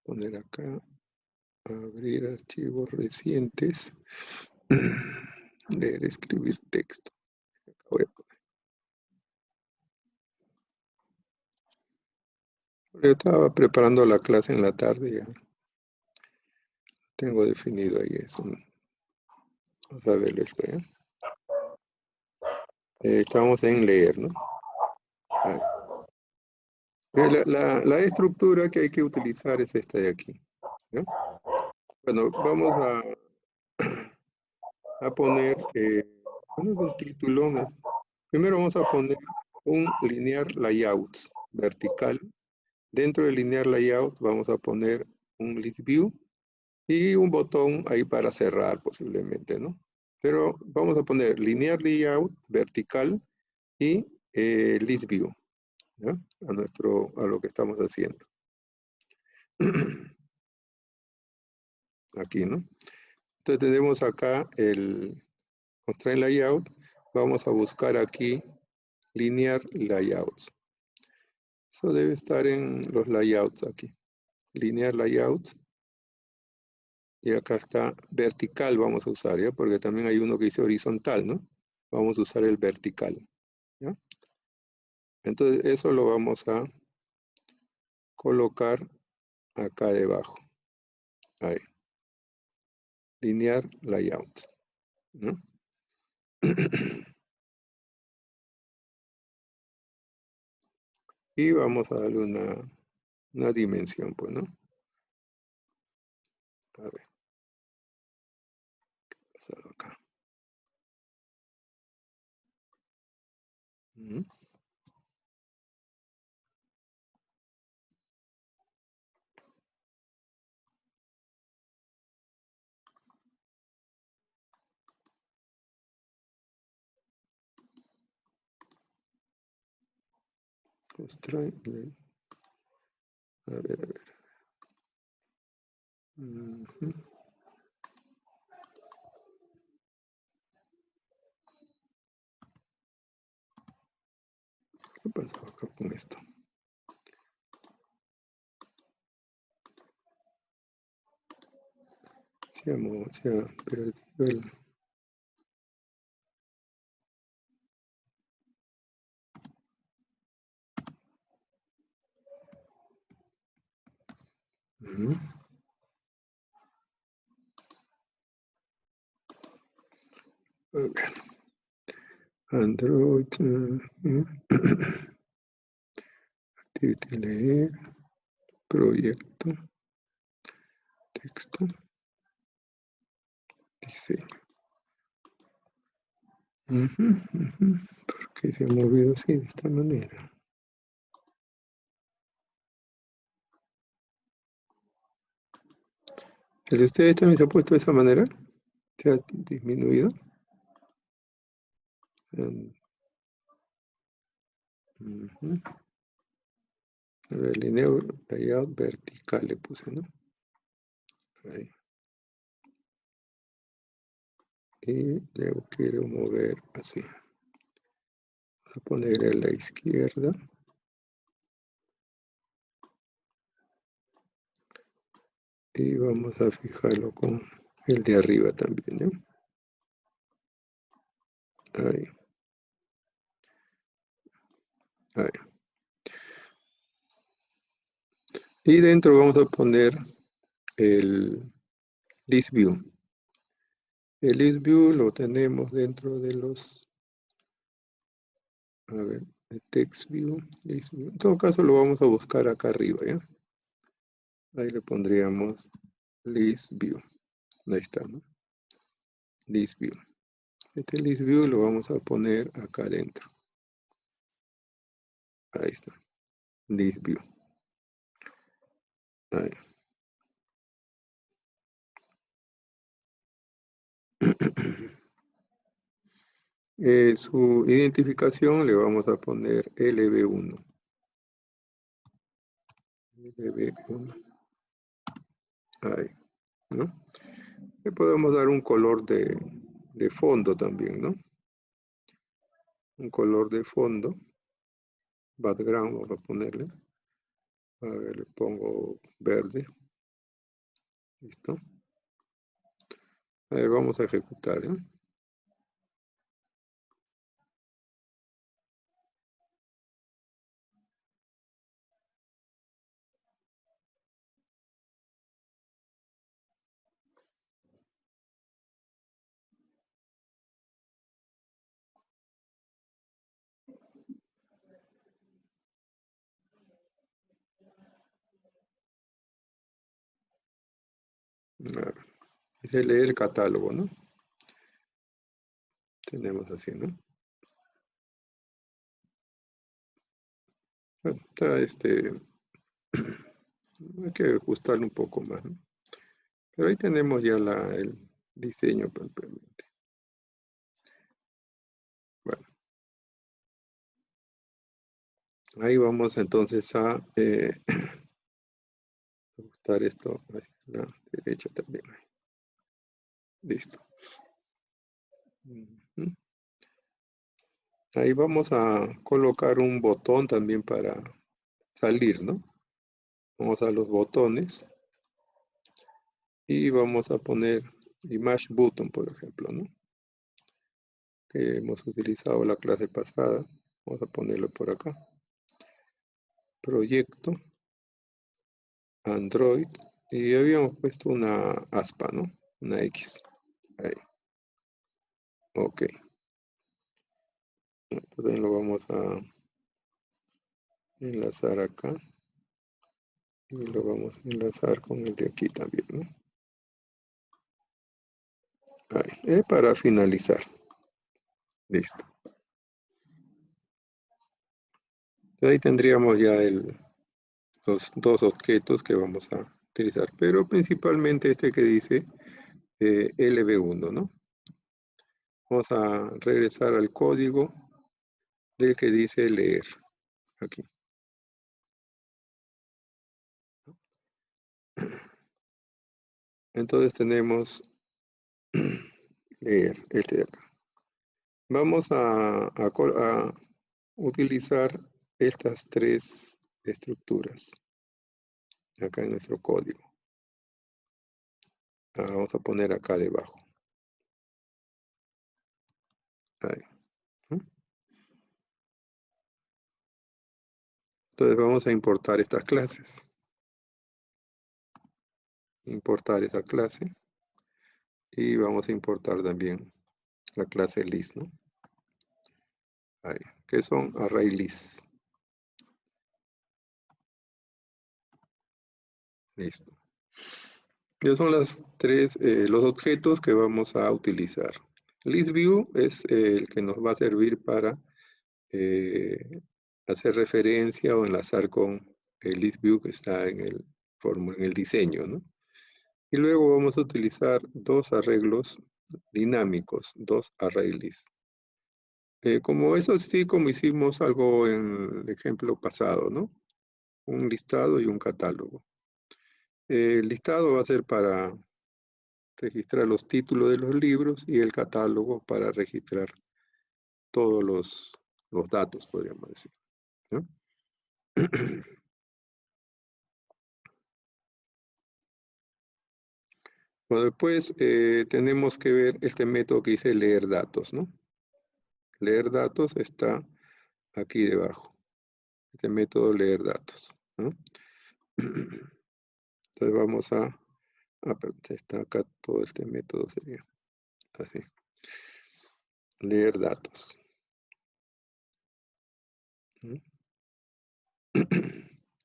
poner acá, abrir archivos recientes, leer, escribir texto. Voy a poner. Yo estaba preparando la clase en la tarde, ya tengo definido ahí eso. Vamos a verlo esto, ¿ya? Estamos en leer, ¿no? La estructura que hay que utilizar es esta de aquí, ¿no? Bueno, vamos a poner un título. Primero vamos a poner un linear layouts vertical. Dentro del linear layout vamos a poner un list view y un botón ahí para cerrar posiblemente, ¿no? Pero vamos a poner linear layout vertical y list view, ¿no? A lo que estamos haciendo. Aquí, ¿no? Entonces tenemos acá el constraint layout. Vamos a buscar aquí linear layouts. Eso debe estar en los layouts aquí. Linear layout. Y acá está vertical, vamos a usar, ¿ya? Porque también hay uno que dice horizontal, ¿no? Vamos a usar el vertical, ¿ya? Entonces eso lo vamos a colocar acá debajo. Ahí. Linear layout, ¿no? Y vamos a darle una dimensión, pues, ¿no? A ver. ¿Qué ha pasado acá? Constraint. A ver, a ver. ¿Qué pasó acá con esto? Se ha perdido el... Okay. Android, activity leer, proyecto, texto, diseño. ¿Por qué se ha movido así de esta manera? ¿El de ustedes también se ha puesto de esa manera? ¿Se ha disminuido? A ver, linear layout vertical le puse, ¿no? Ahí. Y luego quiero mover así. Vamos a poner a la izquierda. Y vamos a fijarlo con el de arriba también, ¿no? Ahí. Ahí. Y dentro vamos a poner el list view. El list view lo tenemos dentro de los, a ver, el text view, list view. En todo caso lo vamos a buscar acá arriba, ¿ya? Ahí le pondríamos list view. Ahí está, ¿no? List view. Este list view lo vamos a poner acá adentro. Ahí está. List view. Ahí. Su identificación le vamos a poner LB1. LB1. Ahí, ¿no? Le podemos dar un color de fondo también, ¿no? Un color de fondo. background, vamos a ponerle. A ver, le pongo verde. Listo. A ver, vamos a ejecutar, ¿eh? A ver, dice leer catálogo, ¿no? Tenemos así, ¿no? Bueno, está hay que ajustarlo un poco más, ¿no? Pero ahí tenemos ya el diseño propiamente. Bueno, ahí vamos entonces a ajustar esto hacia la derecha también. Listo. Ujú. Ahí vamos a colocar un botón también para salir, ¿no? Vamos a los botones y vamos a poner Image Button, por ejemplo, ¿no? Que hemos utilizado la clase pasada. Vamos a ponerlo por acá. Proyecto, Android, y habíamos puesto una aspa, ¿no? Una X. Ahí. Ok. Entonces lo vamos a enlazar acá. Y lo vamos a enlazar con el de aquí también, ¿no? Ahí. Para finalizar. Listo. Ahí tendríamos ya los dos objetos que vamos a utilizar, pero principalmente este que dice LB1, ¿no? Vamos a regresar al código del que dice leer, aquí. Entonces tenemos leer, este de acá. Vamos a utilizar estas tres estructuras acá en nuestro código. Vamos a poner acá debajo. Ahí. ¿No? Entonces vamos a importar estas clases. Importar esa clase. Y vamos a importar también la clase list, ¿no? Ahí. Que son array list. Listo. Esos son los objetos que vamos a utilizar. ListView es el que nos va a servir para hacer referencia o enlazar con el ListView que está en el diseño, ¿no? Y luego vamos a utilizar dos arreglos dinámicos, dos array lists. Como eso sí, como hicimos algo en el ejemplo pasado, ¿no? Un listado y un catálogo. El listado va a ser para registrar los títulos de los libros y el catálogo para registrar todos los datos, podríamos decir, ¿no? Bueno, después tenemos que ver este método que dice leer datos, ¿no? Leer datos está aquí debajo. Este método leer datos, ¿no? Entonces vamos perdón, está acá todo este método, sería así. Leer datos. ¿No?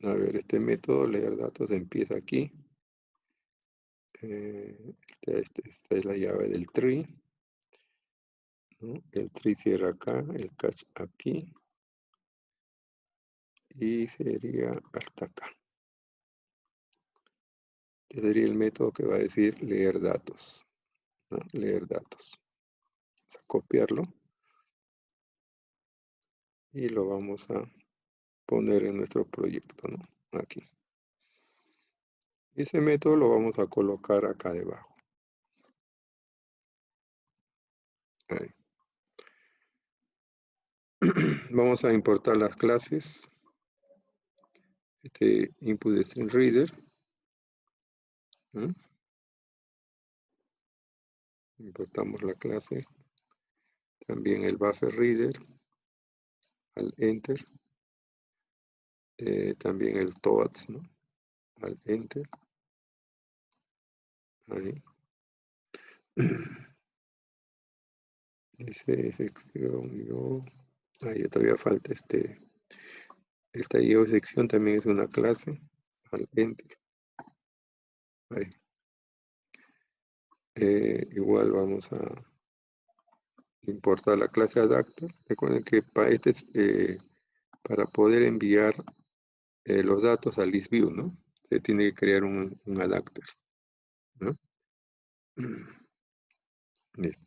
A ver, este método leer datos empieza aquí. Esta es la llave del tree, ¿no? El tree cierra acá, el catch aquí, y sería hasta acá. Este sería el método que va a decir leer datos, ¿no? Leer datos. Vamos a copiarlo y lo vamos a poner en nuestro proyecto, ¿no? Aquí. Ese método lo vamos a colocar acá debajo. Ahí. Vamos a importar las clases. InputStreamReader. Importamos la clase. También el BufferReader. Al Enter. También el TOADS, ¿no? Al Enter. Ahí. Dice sección IO. Ahí todavía falta esta IO sección también es una clase. Al Enter. Ahí. Igual vamos a importar la clase adapter. Recuerden que para poder enviar los datos al ListView, ¿no? Se tiene que crear un adapter, ¿no? Listo.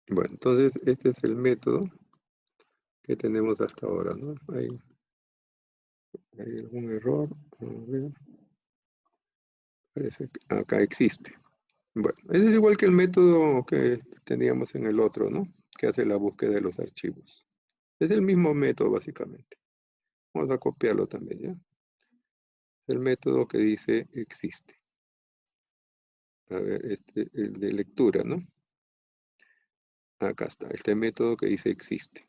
Bueno, entonces este es el método que tenemos hasta ahora, ¿no? Hay algún error. A ver. Parece que acá existe. Bueno, ese es igual que el método que teníamos en el otro, ¿no? Que hace la búsqueda de los archivos. Es el mismo método, básicamente. Vamos a copiarlo también, ¿ya? El método que dice existe. A ver, el de lectura, ¿no? Acá está, este método que dice existe.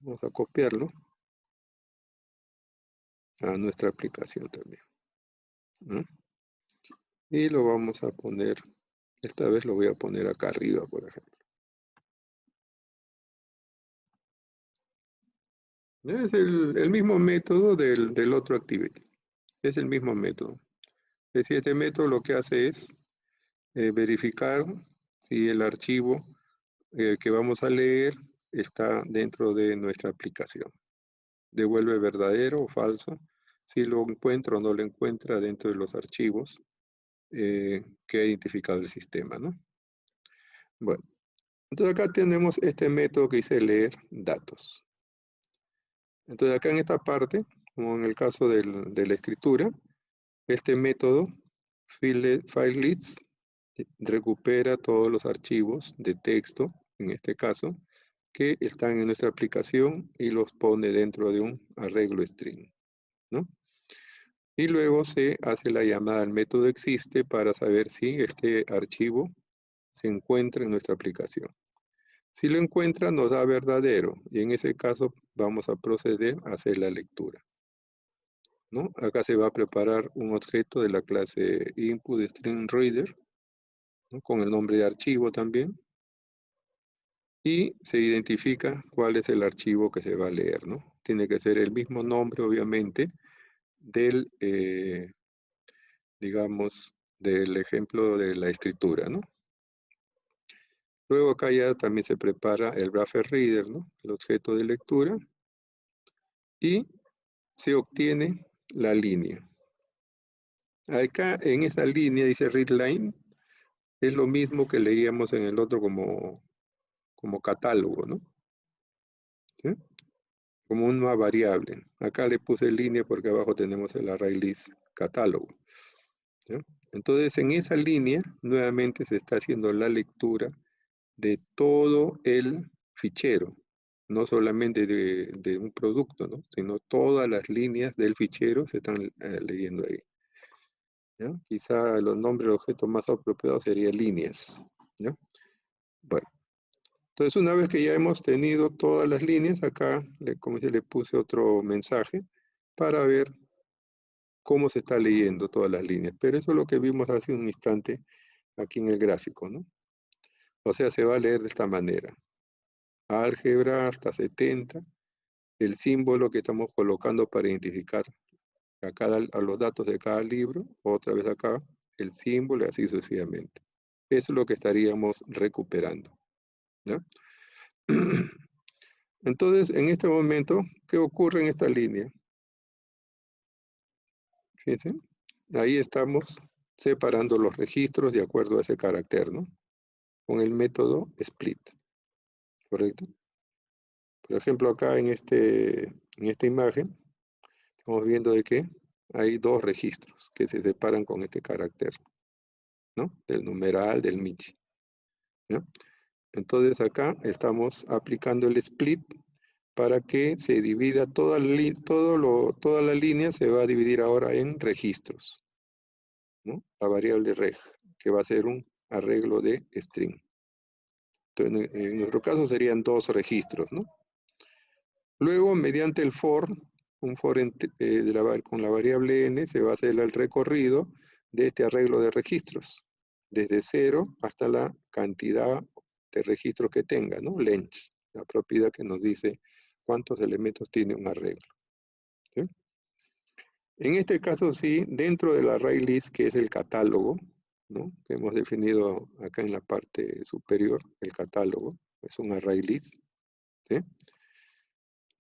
Vamos a copiarlo a nuestra aplicación también, ¿no? Y lo vamos a poner, esta vez lo voy a poner acá arriba, por ejemplo. Es el mismo método del otro activity. Es el mismo método. Es decir, este método lo que hace es verificar si el archivo que vamos a leer está dentro de nuestra aplicación. Devuelve verdadero o falso si lo encuentra o no lo encuentra dentro de los archivos que ha identificado el sistema, ¿no? Bueno, entonces acá tenemos este método que dice leer datos. Entonces acá en esta parte, como en el caso de la escritura, este método FileList recupera todos los archivos de texto, en este caso, que están en nuestra aplicación y los pone dentro de un arreglo string, ¿no? Y luego se hace la llamada al método existe para saber si este archivo se encuentra en nuestra aplicación. Si lo encuentra, nos da verdadero, y en ese caso vamos a proceder a hacer la lectura, ¿no? Acá se va a preparar un objeto de la clase InputStreamReader, ¿no? Con el nombre de archivo también, y se identifica cuál es el archivo que se va a leer, ¿no? Tiene que ser el mismo nombre, obviamente, del, digamos, del ejemplo de la escritura, ¿no? Luego acá ya también se prepara el BufferReader, ¿no? El objeto de lectura, y se obtiene la línea. Acá en esa línea dice readLine, es lo mismo que leíamos en el otro como catálogo, ¿no? ¿Sí? Como una variable. Acá le puse línea porque abajo tenemos el ArrayList catálogo. ¿Sí? Entonces en esa línea nuevamente se está haciendo la lectura de todo el fichero, no solamente de un producto, ¿no? Sino todas las líneas del fichero se están leyendo ahí. ¿Ya? Quizá los nombres de objetos más apropiados serían líneas, ¿ya? Bueno, entonces una vez que ya hemos tenido todas las líneas, acá, como se le puse otro mensaje para ver cómo se está leyendo todas las líneas. Pero eso es lo que vimos hace un instante aquí en el gráfico, ¿no? O sea, se va a leer de esta manera. Álgebra hasta 70, el símbolo que estamos colocando para identificar a los datos de cada libro, otra vez acá, el símbolo y así sucesivamente. Eso es lo que estaríamos recuperando, ¿no? Entonces, en este momento, ¿qué ocurre en esta línea? Fíjense, ahí estamos separando los registros de acuerdo a ese carácter, ¿no? Con el método split, ¿correcto? Por ejemplo, acá en esta imagen, estamos viendo de que hay dos registros que se separan con este carácter, ¿no? Del numeral, del Michi. ¿ya? Entonces acá estamos aplicando el split para que se divida toda la línea se va a dividir ahora en registros, ¿no? La variable reg, que va a ser un arreglo de string. Entonces, en nuestro caso serían 2 registros, ¿no? Luego, mediante el for, un for con la variable n, se va a hacer el recorrido de este arreglo de registros, desde 0 hasta la cantidad de registros que tenga, ¿no? Length, la propiedad que nos dice cuántos elementos tiene un arreglo, ¿sí? En este caso, sí, dentro del array list, que es el catálogo, ¿no? Que hemos definido acá en la parte superior, el catálogo, es un array list, ¿sí?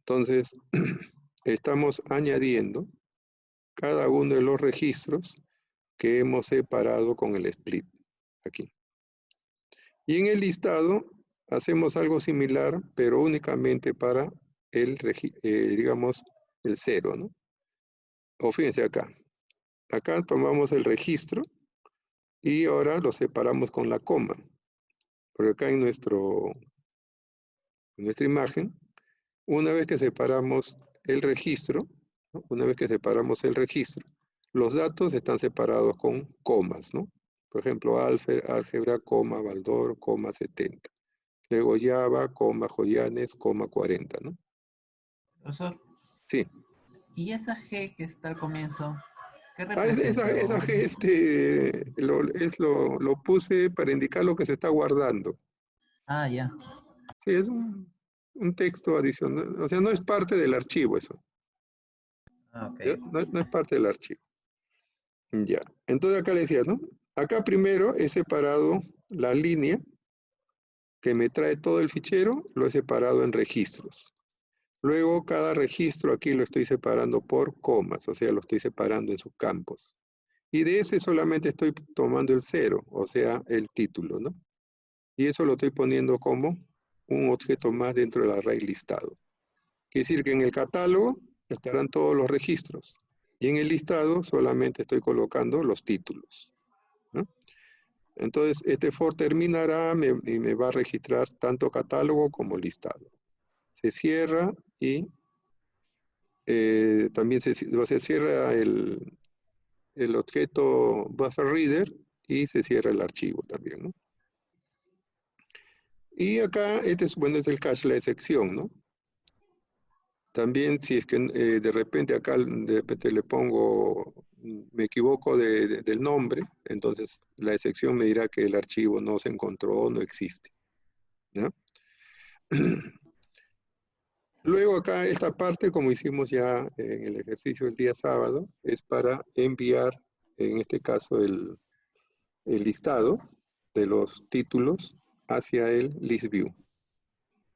Entonces, estamos añadiendo cada uno de los registros que hemos separado con el split, aquí. Y en el listado hacemos algo similar, pero únicamente para el, digamos, el 0, ¿no? O fíjense acá. Acá tomamos el registro y ahora lo separamos con la coma. Porque acá en nuestra imagen, una vez que separamos el registro, ¿no? Una vez que separamos el registro, los datos están separados con comas, ¿no? Por ejemplo, álgebra, coma, Baldor, coma 70. Luego Java, coma, Joyanes, coma 40, ¿no? Profesor, Sí. ¿y esa G que está al comienzo, qué Esa representa? G lo puse para indicar lo que se está guardando. Ah, ya. Sí, es un texto adicional. O sea, no es parte del archivo eso. Ah, ok. ¿Ya? No es parte del archivo. Ya. Entonces acá le decía, ¿no? Acá primero he separado la línea que me trae todo el fichero, lo he separado en registros. Luego cada registro aquí lo estoy separando por comas, o sea, lo estoy separando en sus campos. Y de ese solamente estoy tomando el 0, o sea, el título, ¿no? Y eso lo estoy poniendo como un objeto más dentro del array listado. Quiere decir que en el catálogo estarán todos los registros. Y en el listado solamente estoy colocando los títulos, ¿no? Entonces, este for terminará y me va a registrar tanto catálogo como listado. Se cierra y también se cierra el objeto buffer reader y se cierra el archivo también, ¿no? Y acá, bueno, es el cache la sección, ¿no? También si es que de repente acá de repente le pongo, me equivoco del nombre, entonces la excepción me dirá que el archivo no se encontró, no existe, ¿ya? Luego acá esta parte, como hicimos ya en el ejercicio del día sábado, es para enviar, en este caso, el listado de los títulos hacia el list view,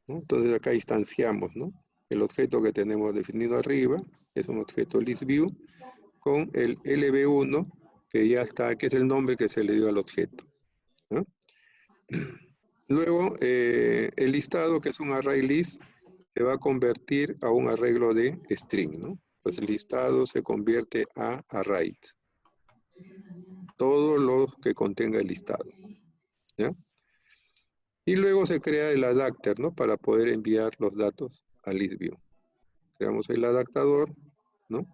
¿no? Entonces acá instanciamos, ¿no? El objeto que tenemos definido arriba es un objeto listView con el lb1 que ya está, que es el nombre que se le dio al objeto, ¿no? Luego, el listado, que es un array list, se va a convertir a un arreglo de string, ¿no? Pues el listado se convierte a array. Todo lo que contenga el listado, ¿ya? Y luego se crea el adapter, ¿no? Para poder enviar los datos al listView. Creamos el adaptador, ¿no?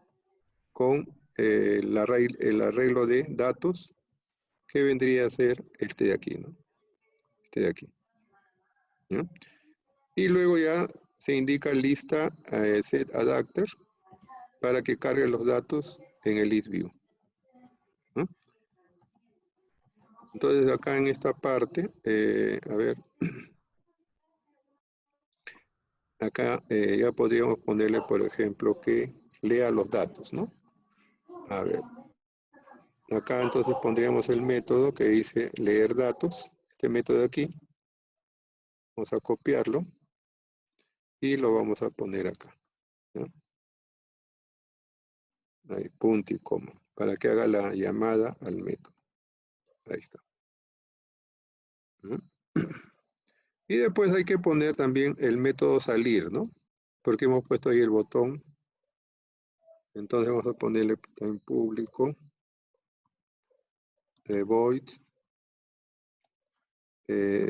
Con el arreglo de datos, que vendría a ser este de aquí, ¿no? Este de aquí, ¿no? Y luego ya se indica lista set adapter para que cargue los datos en el listView, ¿no? Entonces acá en esta parte, a ver, acá ya podríamos ponerle, por ejemplo, que lea los datos, ¿no? A ver, acá entonces pondríamos el método que dice leer datos, este método de aquí, vamos a copiarlo y lo vamos a poner acá, ¿no? Ahí, punto y coma, para que haga la llamada al método. Ahí está, ¿no? Y después hay que poner también el método salir, ¿no? Porque hemos puesto ahí el botón. Entonces vamos a ponerle en público void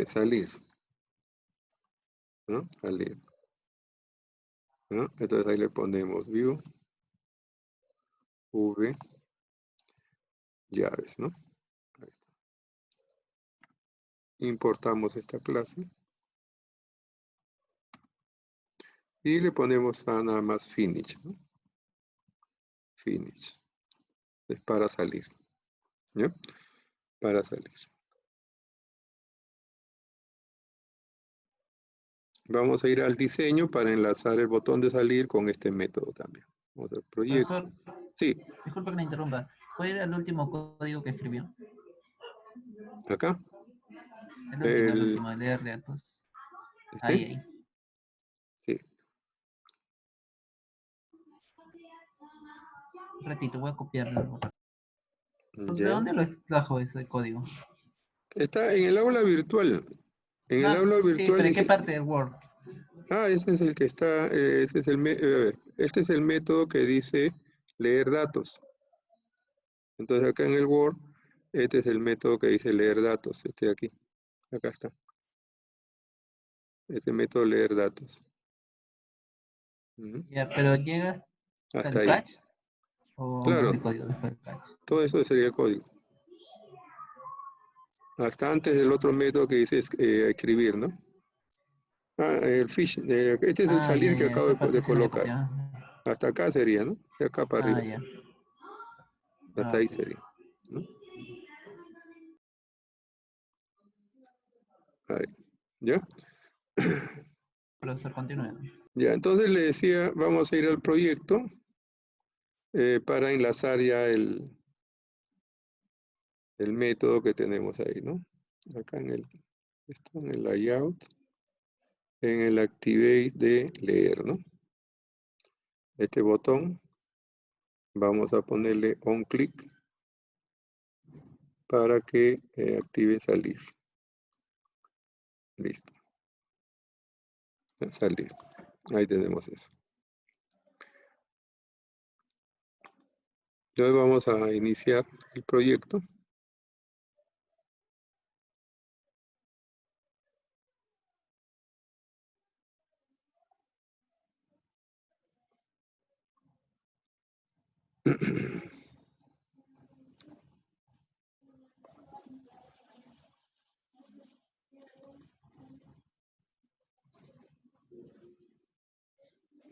salir, ¿no? Salir, ¿no? Entonces ahí le ponemos view, v, llaves, ¿no? Ahí está. Importamos esta clase y le ponemos nada más finish, ¿no? Finish. Es para salir, ¿ya? Para salir. Vamos a ir al diseño para enlazar el botón de salir con este método también. Vamos al proyecto. Profesor, Sí, disculpe que me interrumpa. ¿Puede ir al último código que escribió? acá. El último, leer datos. Ahí, ¿Este? ahí. Sí. Un ratito, voy a copiarlo. ¿De Ya. dónde lo extrajo ese código? Está en el aula virtual. En el No, aula sí, virtual pero ¿en qué dice, parte del Word? ese es el que está, este es el, a ver, este es el método que dice leer datos. Entonces acá en el Word, este es el método que dice leer datos, este de aquí. Acá está. Este método leer datos. Ya, pero llegas hasta Hasta el ahí. catch o más Claro, de código después del catch. todo eso sería el código. Hasta antes del otro método que dice escribir, ¿no? El fish, este es el Ah, salir ya, que ya, acabo esa de parte sí la había colocar. copiado. Hasta acá sería, ¿no? De acá para Ah, arriba ya. sería. Ah, Hasta ahí ok. sería, ¿no? Ahí. ¿Ya? Profesor, continúe. Ya, entonces le decía, vamos a ir al proyecto para enlazar ya el método que tenemos ahí, ¿no? Acá está en el layout, en el activate de leer, ¿no? Este botón, vamos a ponerle on click para que active salir. Listo. Salir. Ahí tenemos eso. Entonces vamos a iniciar el proyecto.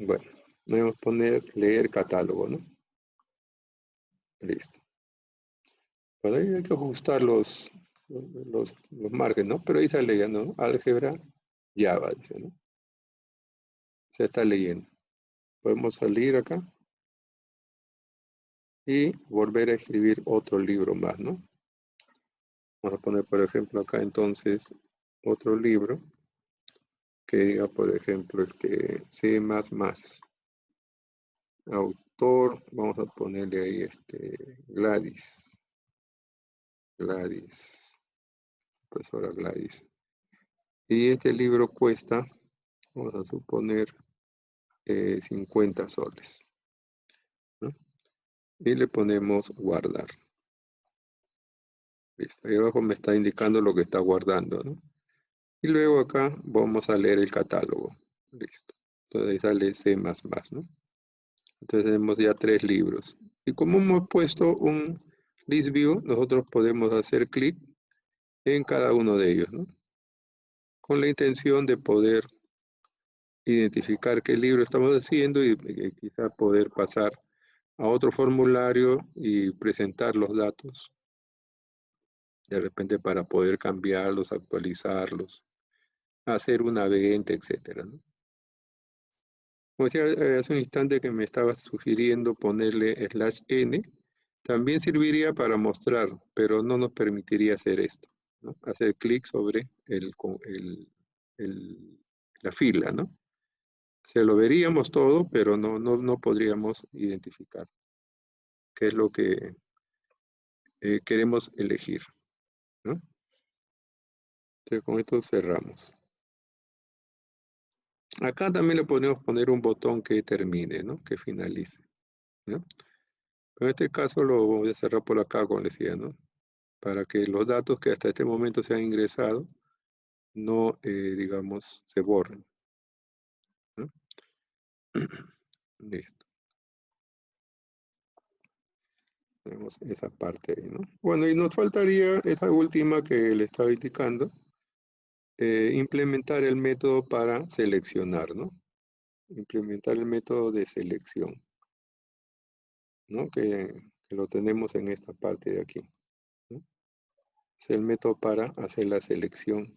Bueno, debemos poner leer catálogo, ¿no? Listo. Bueno, ahí hay que ajustar los márgenes, ¿no? Pero ahí está leyendo, ¿no? Álgebra, Java, dice, ¿no? Se está leyendo. Podemos salir acá y volver a escribir otro libro más, ¿no? Vamos a poner, por ejemplo, acá entonces otro libro que diga, por ejemplo, C++. Autor, vamos a ponerle ahí Gladys, profesora Gladys. Y este libro cuesta, vamos a suponer, 50 soles, ¿no? Y le ponemos guardar. Listo. Ahí abajo me está indicando lo que está guardando, ¿no? Y luego acá vamos a leer el catálogo. Listo. Entonces ahí sale C++, ¿no? Entonces tenemos ya 3 libros. Y como hemos puesto un list view, nosotros podemos hacer clic en cada uno de ellos, ¿no? Con la intención de poder identificar qué libro estamos haciendo y quizá poder pasar a otro formulario y presentar los datos, de repente para poder cambiarlos, actualizarlos, hacer una venta, etcétera, ¿no? Como decía hace un instante que me estaba sugiriendo ponerle /n, también serviría para mostrar, pero no nos permitiría hacer esto, ¿no? Hacer clic sobre la fila, ¿no? Se lo veríamos todo, pero no podríamos identificar qué es lo que queremos elegir, ¿no? Entonces con esto cerramos. Acá también le podemos poner un botón que termine, ¿no? Que finalice, ¿no? En este caso lo voy a cerrar por acá, como decía, ¿no? Para que los datos que hasta este momento se han ingresado no, digamos, se borren, ¿no? Listo. Tenemos esa parte ahí, ¿no? Bueno, y nos faltaría esa última que le estaba indicando, implementar el método para seleccionar, ¿no? Implementar el método de selección, ¿no? Que lo tenemos en esta parte de aquí, ¿no? Es el método para hacer la selección,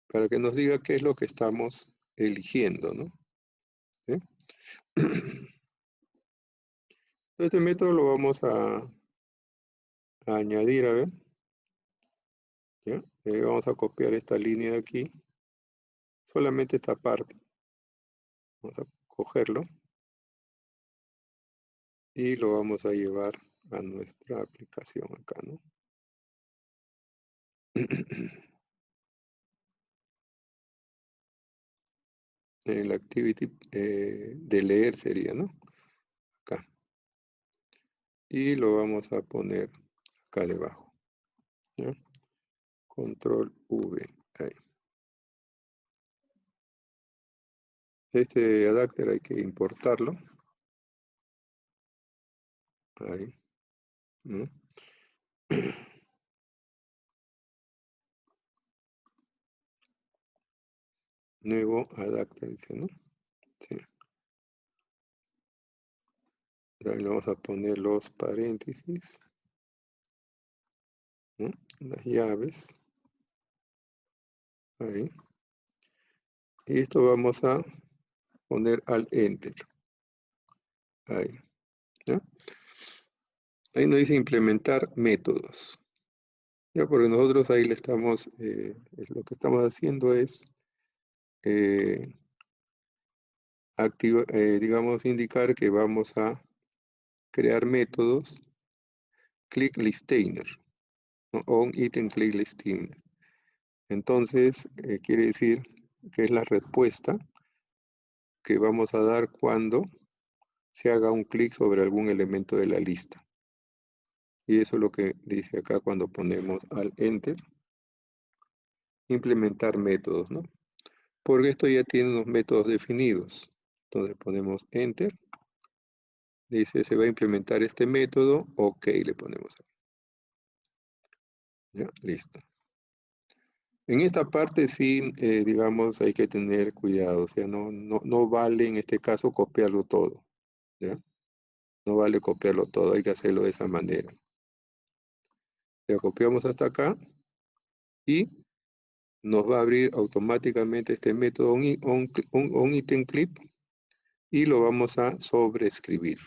para que nos diga qué es lo que estamos eligiendo, ¿no? ¿Sí? Este método lo vamos a añadir, a ver, ¿ya? Vamos a copiar esta línea de aquí, solamente esta parte. Vamos a cogerlo y lo vamos a llevar a nuestra aplicación acá, ¿no? En la activity de leer sería, ¿no? Acá. Y lo vamos a poner acá debajo, ¿ya? Control V, ahí. Este adapter hay que importarlo. Ahí, ¿no? Nuevo adapter, dice, ¿no? Sí. Ahí le vamos a poner los paréntesis, ¿no? Las llaves. Ahí. Y esto vamos a poner al enter. Ahí. ¿Ya? Ahí nos dice implementar métodos. Ya, porque nosotros ahí le estamos, lo que estamos haciendo es digamos, indicar que vamos a crear métodos click listener, ¿no? On item click listener. Entonces, quiere decir que es la respuesta que vamos a dar cuando se haga un clic sobre algún elemento de la lista. Y eso es lo que dice acá cuando ponemos al enter. Implementar métodos, ¿no? Porque esto ya tiene unos métodos definidos. Entonces ponemos enter. Dice, se va a implementar este método. Ok, le ponemos ahí. Ya, listo. En esta parte sí, digamos, hay que tener cuidado. O sea, no vale en este caso copiarlo todo. ¿Ya? No vale copiarlo todo, hay que hacerlo de esa manera. Lo copiamos hasta acá y nos va a abrir automáticamente este método onItemClip y lo vamos a sobreescribir.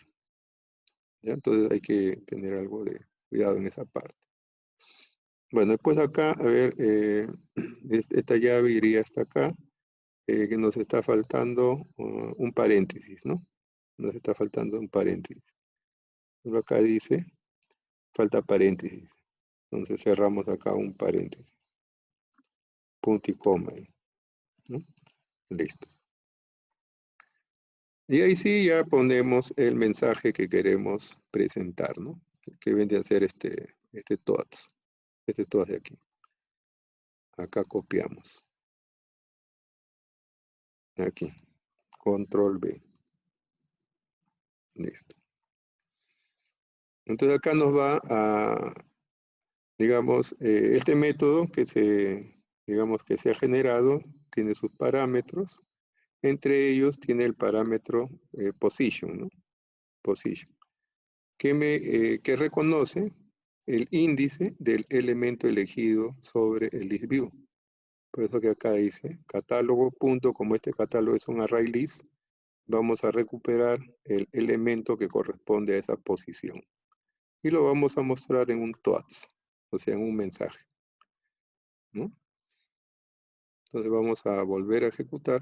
¿Ya? Entonces hay que tener algo de cuidado en esa parte. Bueno, después acá, a ver, esta llave iría hasta acá, que nos está faltando un paréntesis, ¿no? Nos está faltando un paréntesis. Pero acá dice, falta paréntesis. Entonces cerramos acá un paréntesis. Punto y coma. ¿No? Listo. Y ahí sí ya ponemos el mensaje que queremos presentar, ¿no? Que viene a ser este TOAS. Este TOAS de aquí. Acá copiamos. Aquí. Control B. Listo. Entonces acá nos va a, digamos, este método digamos, que se ha generado, tiene sus parámetros. Entre ellos tiene el parámetro position, ¿no? Position. Que reconoce el índice del elemento elegido sobre el list view. Por eso que acá dice catálogo punto, como este catálogo es un array list, vamos a recuperar el elemento que corresponde a esa posición. Y lo vamos a mostrar en un TOAS, o sea, en un mensaje, ¿no? Entonces vamos a volver a ejecutar.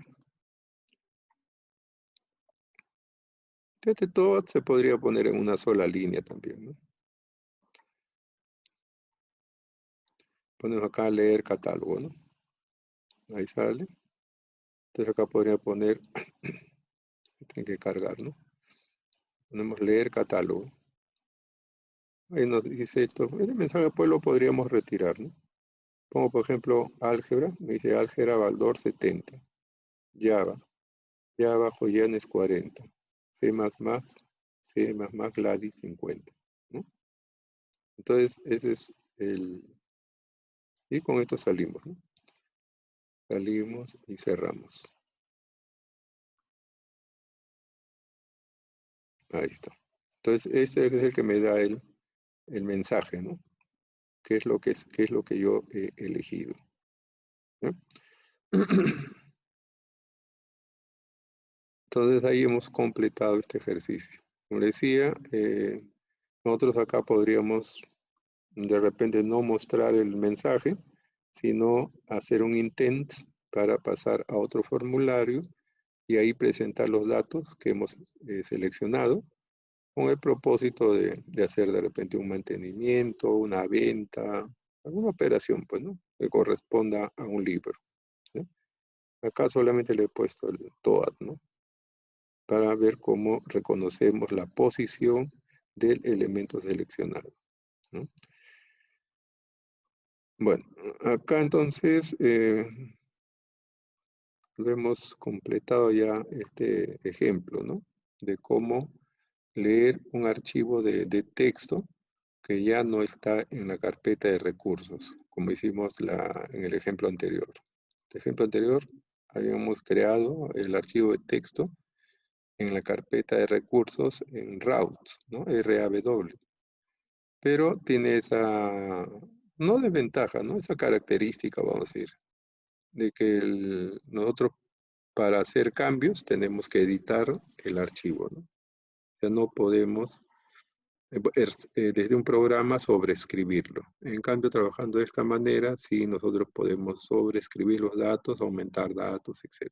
Este TOAS se podría poner en una sola línea también, ¿no? Ponemos acá leer catálogo, ¿no? Ahí sale. Entonces acá podría poner, tiene que cargar, ¿no? Ponemos leer catálogo. Ahí nos dice esto. Este mensaje después lo podríamos retirar, ¿no? pongo por ejemplo álgebra, me dice álgebra Baldor 70, Java, Java Joyanes 40, C++, C++ Gladys 50, ¿no? Entonces ese es el... Y con esto salimos, ¿no? Salimos y cerramos. Ahí está. Entonces ese es el que me da el mensaje, ¿no? ¿Qué es lo que yo he elegido? ¿No? Entonces ahí hemos completado este ejercicio. Como decía, nosotros acá podríamos de repente no mostrar el mensaje, sino hacer un intent para pasar a otro formulario y ahí presentar los datos que hemos seleccionado con el propósito de hacer de repente un mantenimiento, una venta, alguna operación, pues, ¿no? Que corresponda a un libro, ¿no? Acá solamente le he puesto el TOAD, ¿no? Para ver cómo reconocemos la posición del elemento seleccionado, ¿no? Bueno, acá entonces lo hemos completado ya este ejemplo, ¿no? De cómo leer un archivo de texto que ya no está en la carpeta de recursos, como hicimos en el ejemplo anterior. El ejemplo anterior habíamos creado el archivo de texto en la carpeta de recursos en routes, ¿no? RAW. Pero tiene esa, no desventaja, ¿no? Esa característica, vamos a decir, de que nosotros para hacer cambios tenemos que editar el archivo, ¿no? Ya no podemos desde un programa sobreescribirlo. En cambio, trabajando de esta manera, sí nosotros podemos sobreescribir los datos, aumentar datos, etc.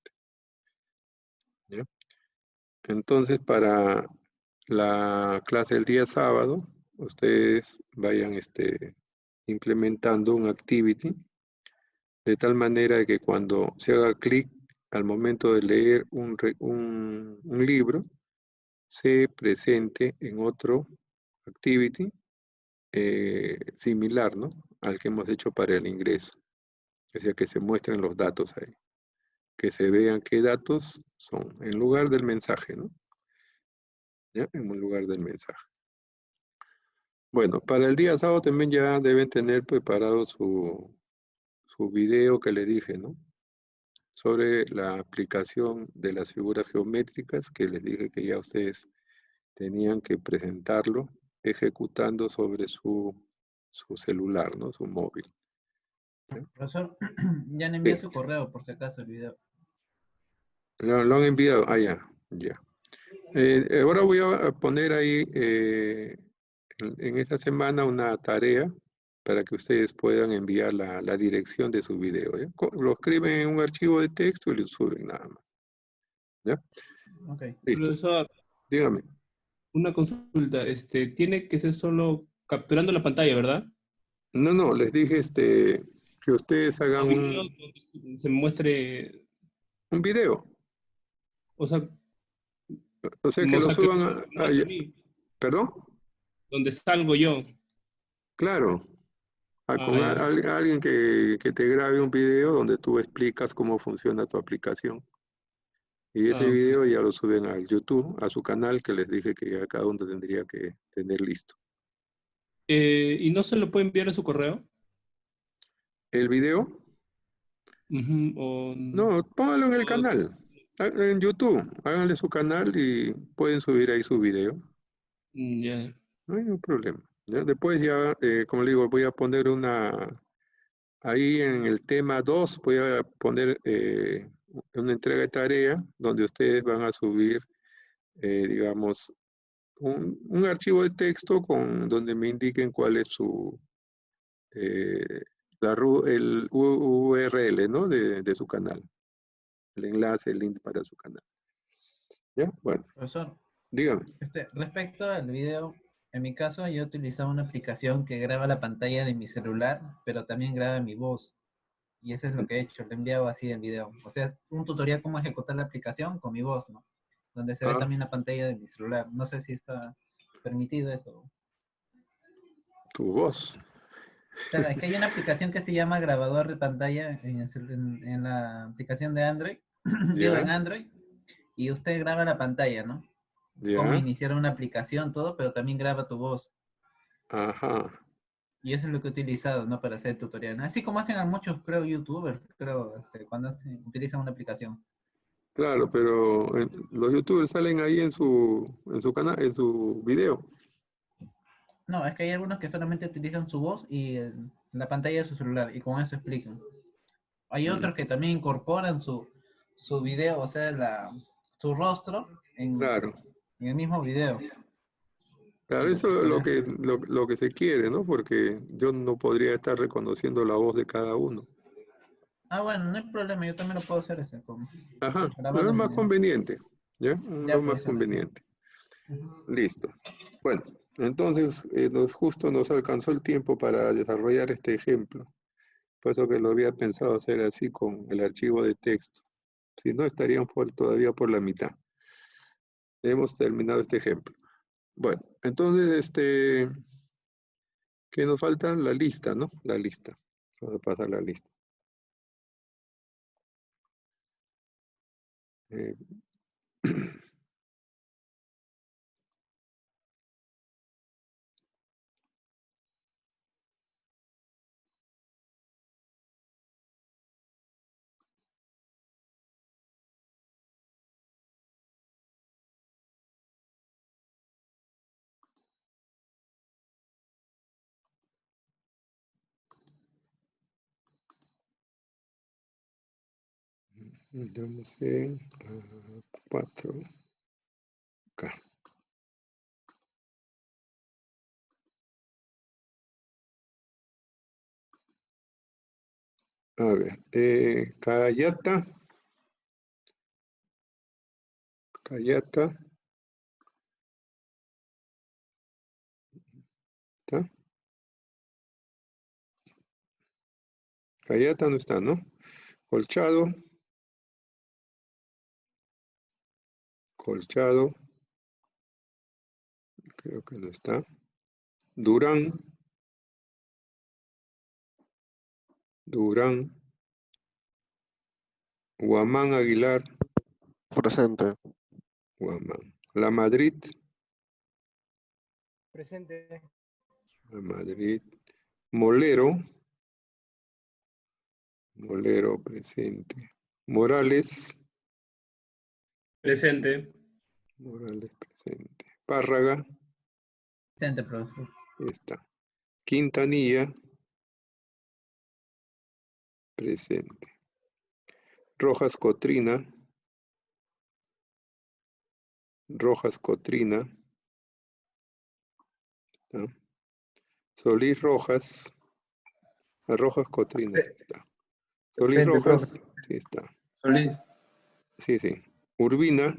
¿Ya? Entonces, para la clase del día sábado, ustedes vayan implementando un activity de tal manera que cuando se haga clic al momento de leer un libro, se presente en otro activity similar, ¿no? Al que hemos hecho para el ingreso. O sea, que se muestren los datos ahí. Que se vean qué datos son, en lugar del mensaje, ¿no? ¿Ya? En lugar del mensaje. Bueno, para el día sábado también ya deben tener preparado su video que le dije, ¿no? Sobre la aplicación de las figuras geométricas, que les dije que ya ustedes tenían que presentarlo ejecutando sobre su celular, ¿no? Su móvil. ¿Sí? Profesor, ya le envié Sí. su correo por si acaso el video. Lo han enviado. Ah, ya. Ya. Ahora voy a poner ahí en esta semana una tarea para que ustedes puedan enviar la dirección de su video. ¿Ya? Lo escriben en un archivo de texto y lo suben nada más. ¿Ya? Ok. Listo. Profesor, Dígame. una consulta. Tiene que ser solo capturando la pantalla, ¿verdad? No, no, les dije que ustedes O hagan video donde se muestre, un video. o sea, O sea, que lo que suban me muestre a mí, ¿perdón? donde salgo yo. Claro. Ah, Con ya. alguien que te grabe un video donde tú explicas cómo funciona tu aplicación. Y ese Ah, ok. video ya lo suben al YouTube, a su canal, que les dije que ya cada uno tendría que tener listo. ¿Y no se lo puede enviar a su correo? El video, Ujú, no, póngalo en el o- canal, en YouTube. Háganle su canal y pueden subir ahí su video. ya. No hay ningún problema. ¿Ya? Después ya, como le digo, voy a poner ahí en el tema 2, voy a poner una entrega de tarea donde ustedes van a subir, digamos, un archivo de texto donde me indiquen cuál es eh, el URL, ¿no? de su canal, el enlace, el link para su canal. ¿Ya? Bueno, Profesor, dígame. respecto al video, en mi caso yo utilizaba una aplicación que graba la pantalla de mi celular, pero también graba mi voz. Y eso es lo que he hecho, le he enviado así en video. O sea, un tutorial cómo ejecutar la aplicación con mi voz, ¿no? Donde se ve Ah, también la pantalla de mi celular. No sé si está permitido eso. tu voz. Claro, es que hay una aplicación que se llama grabador de pantalla en la aplicación de Android, digo ¿Ya? en Android, y usted graba la pantalla, ¿no? Cómo ¿Ya? iniciar una aplicación, todo, pero también graba tu voz. Ajá. Y eso es lo que he utilizado, ¿no? Para hacer tutoriales. Así como hacen a muchos, creo, youtubers, creo, cuando utilizan una aplicación. Claro, pero los youtubers salen ahí en su canal, en su video. No, es que hay algunos que solamente utilizan su voz y la pantalla de su celular, y con eso explican. Hay Mm, otros que también incorporan su video, o sea, su rostro claro. en el mismo video. Claro, Y eso es por lo eso. que, lo que se quiere, ¿no? Porque yo no podría estar reconociendo la voz de cada uno. Ah, bueno, no hay problema, yo también lo puedo hacer ese, Ajá, lo grabando es el más video. conveniente, ¿ya? Ya Lo más pues. conveniente. Listo. Bueno, entonces justo nos alcanzó el tiempo para desarrollar este ejemplo. Por eso que lo había pensado hacer así con el archivo de texto. Si no, estarían todavía por la mitad. Hemos terminado este ejemplo. Bueno, entonces, ¿qué nos falta? La lista, ¿no? La lista. Vamos a pasar la lista. Eh, Estamos en 4K. A ver, Cayata, ¿está? Cayata no está, ¿no? Colchado, creo que no está. Durán, Guamán Aguilar, Presente. Guamán. La Madrid, Presente. La Madrid. Molero presente. Morales Presente. presente. Párraga, Presente, profesor. está. Quintanilla, presente. Rojas Cotrina, ¿está? Solís Rojas, Rojas Cotrina, sí está. Solís Presente, profe. Rojas, sí está. Solís. Sí, sí. Urbina,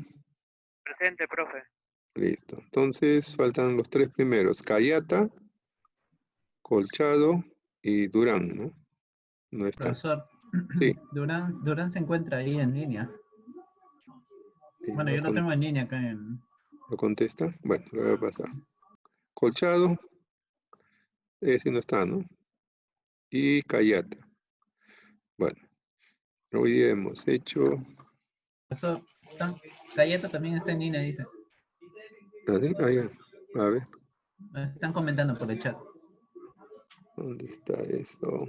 Presente, profe. listo. Entonces faltan los tres primeros. Cayata, Colchado y Durán, ¿no? No está. Profesor, Sí. Durán se encuentra ahí en línea. Y Bueno, yo lo tengo en línea acá en... ¿lo contesta? Bueno, lo voy a pasar. Colchado, ese no está, ¿no? Y Cayata. Bueno, hoy día hemos hecho... Profesor, Galleta también está en línea, dice. ¿Así? Ah, ya. A ver, Están comentando por el chat. ¿dónde está eso?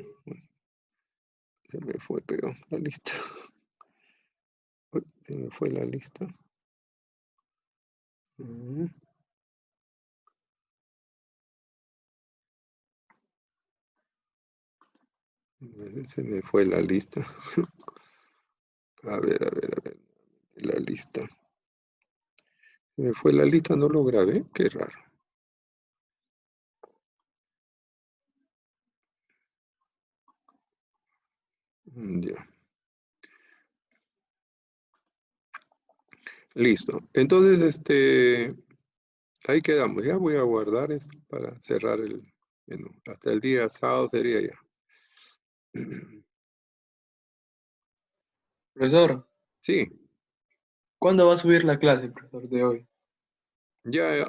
Se me fue, pero la lista. Uy, se me fue la lista. Se me fue la lista. A ver. La lista. Se me fue la lista, no lo grabé. Qué raro. Ya. Listo. Entonces, ahí quedamos. Ya voy a guardar esto para cerrar el menú. Hasta el día sábado sería ya. Profesor, Sí, ¿cuándo va a subir la clase, profesor, de hoy? ya,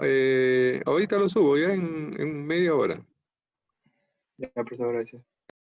ahorita lo subo, ya en media hora. Ya, profesor, gracias.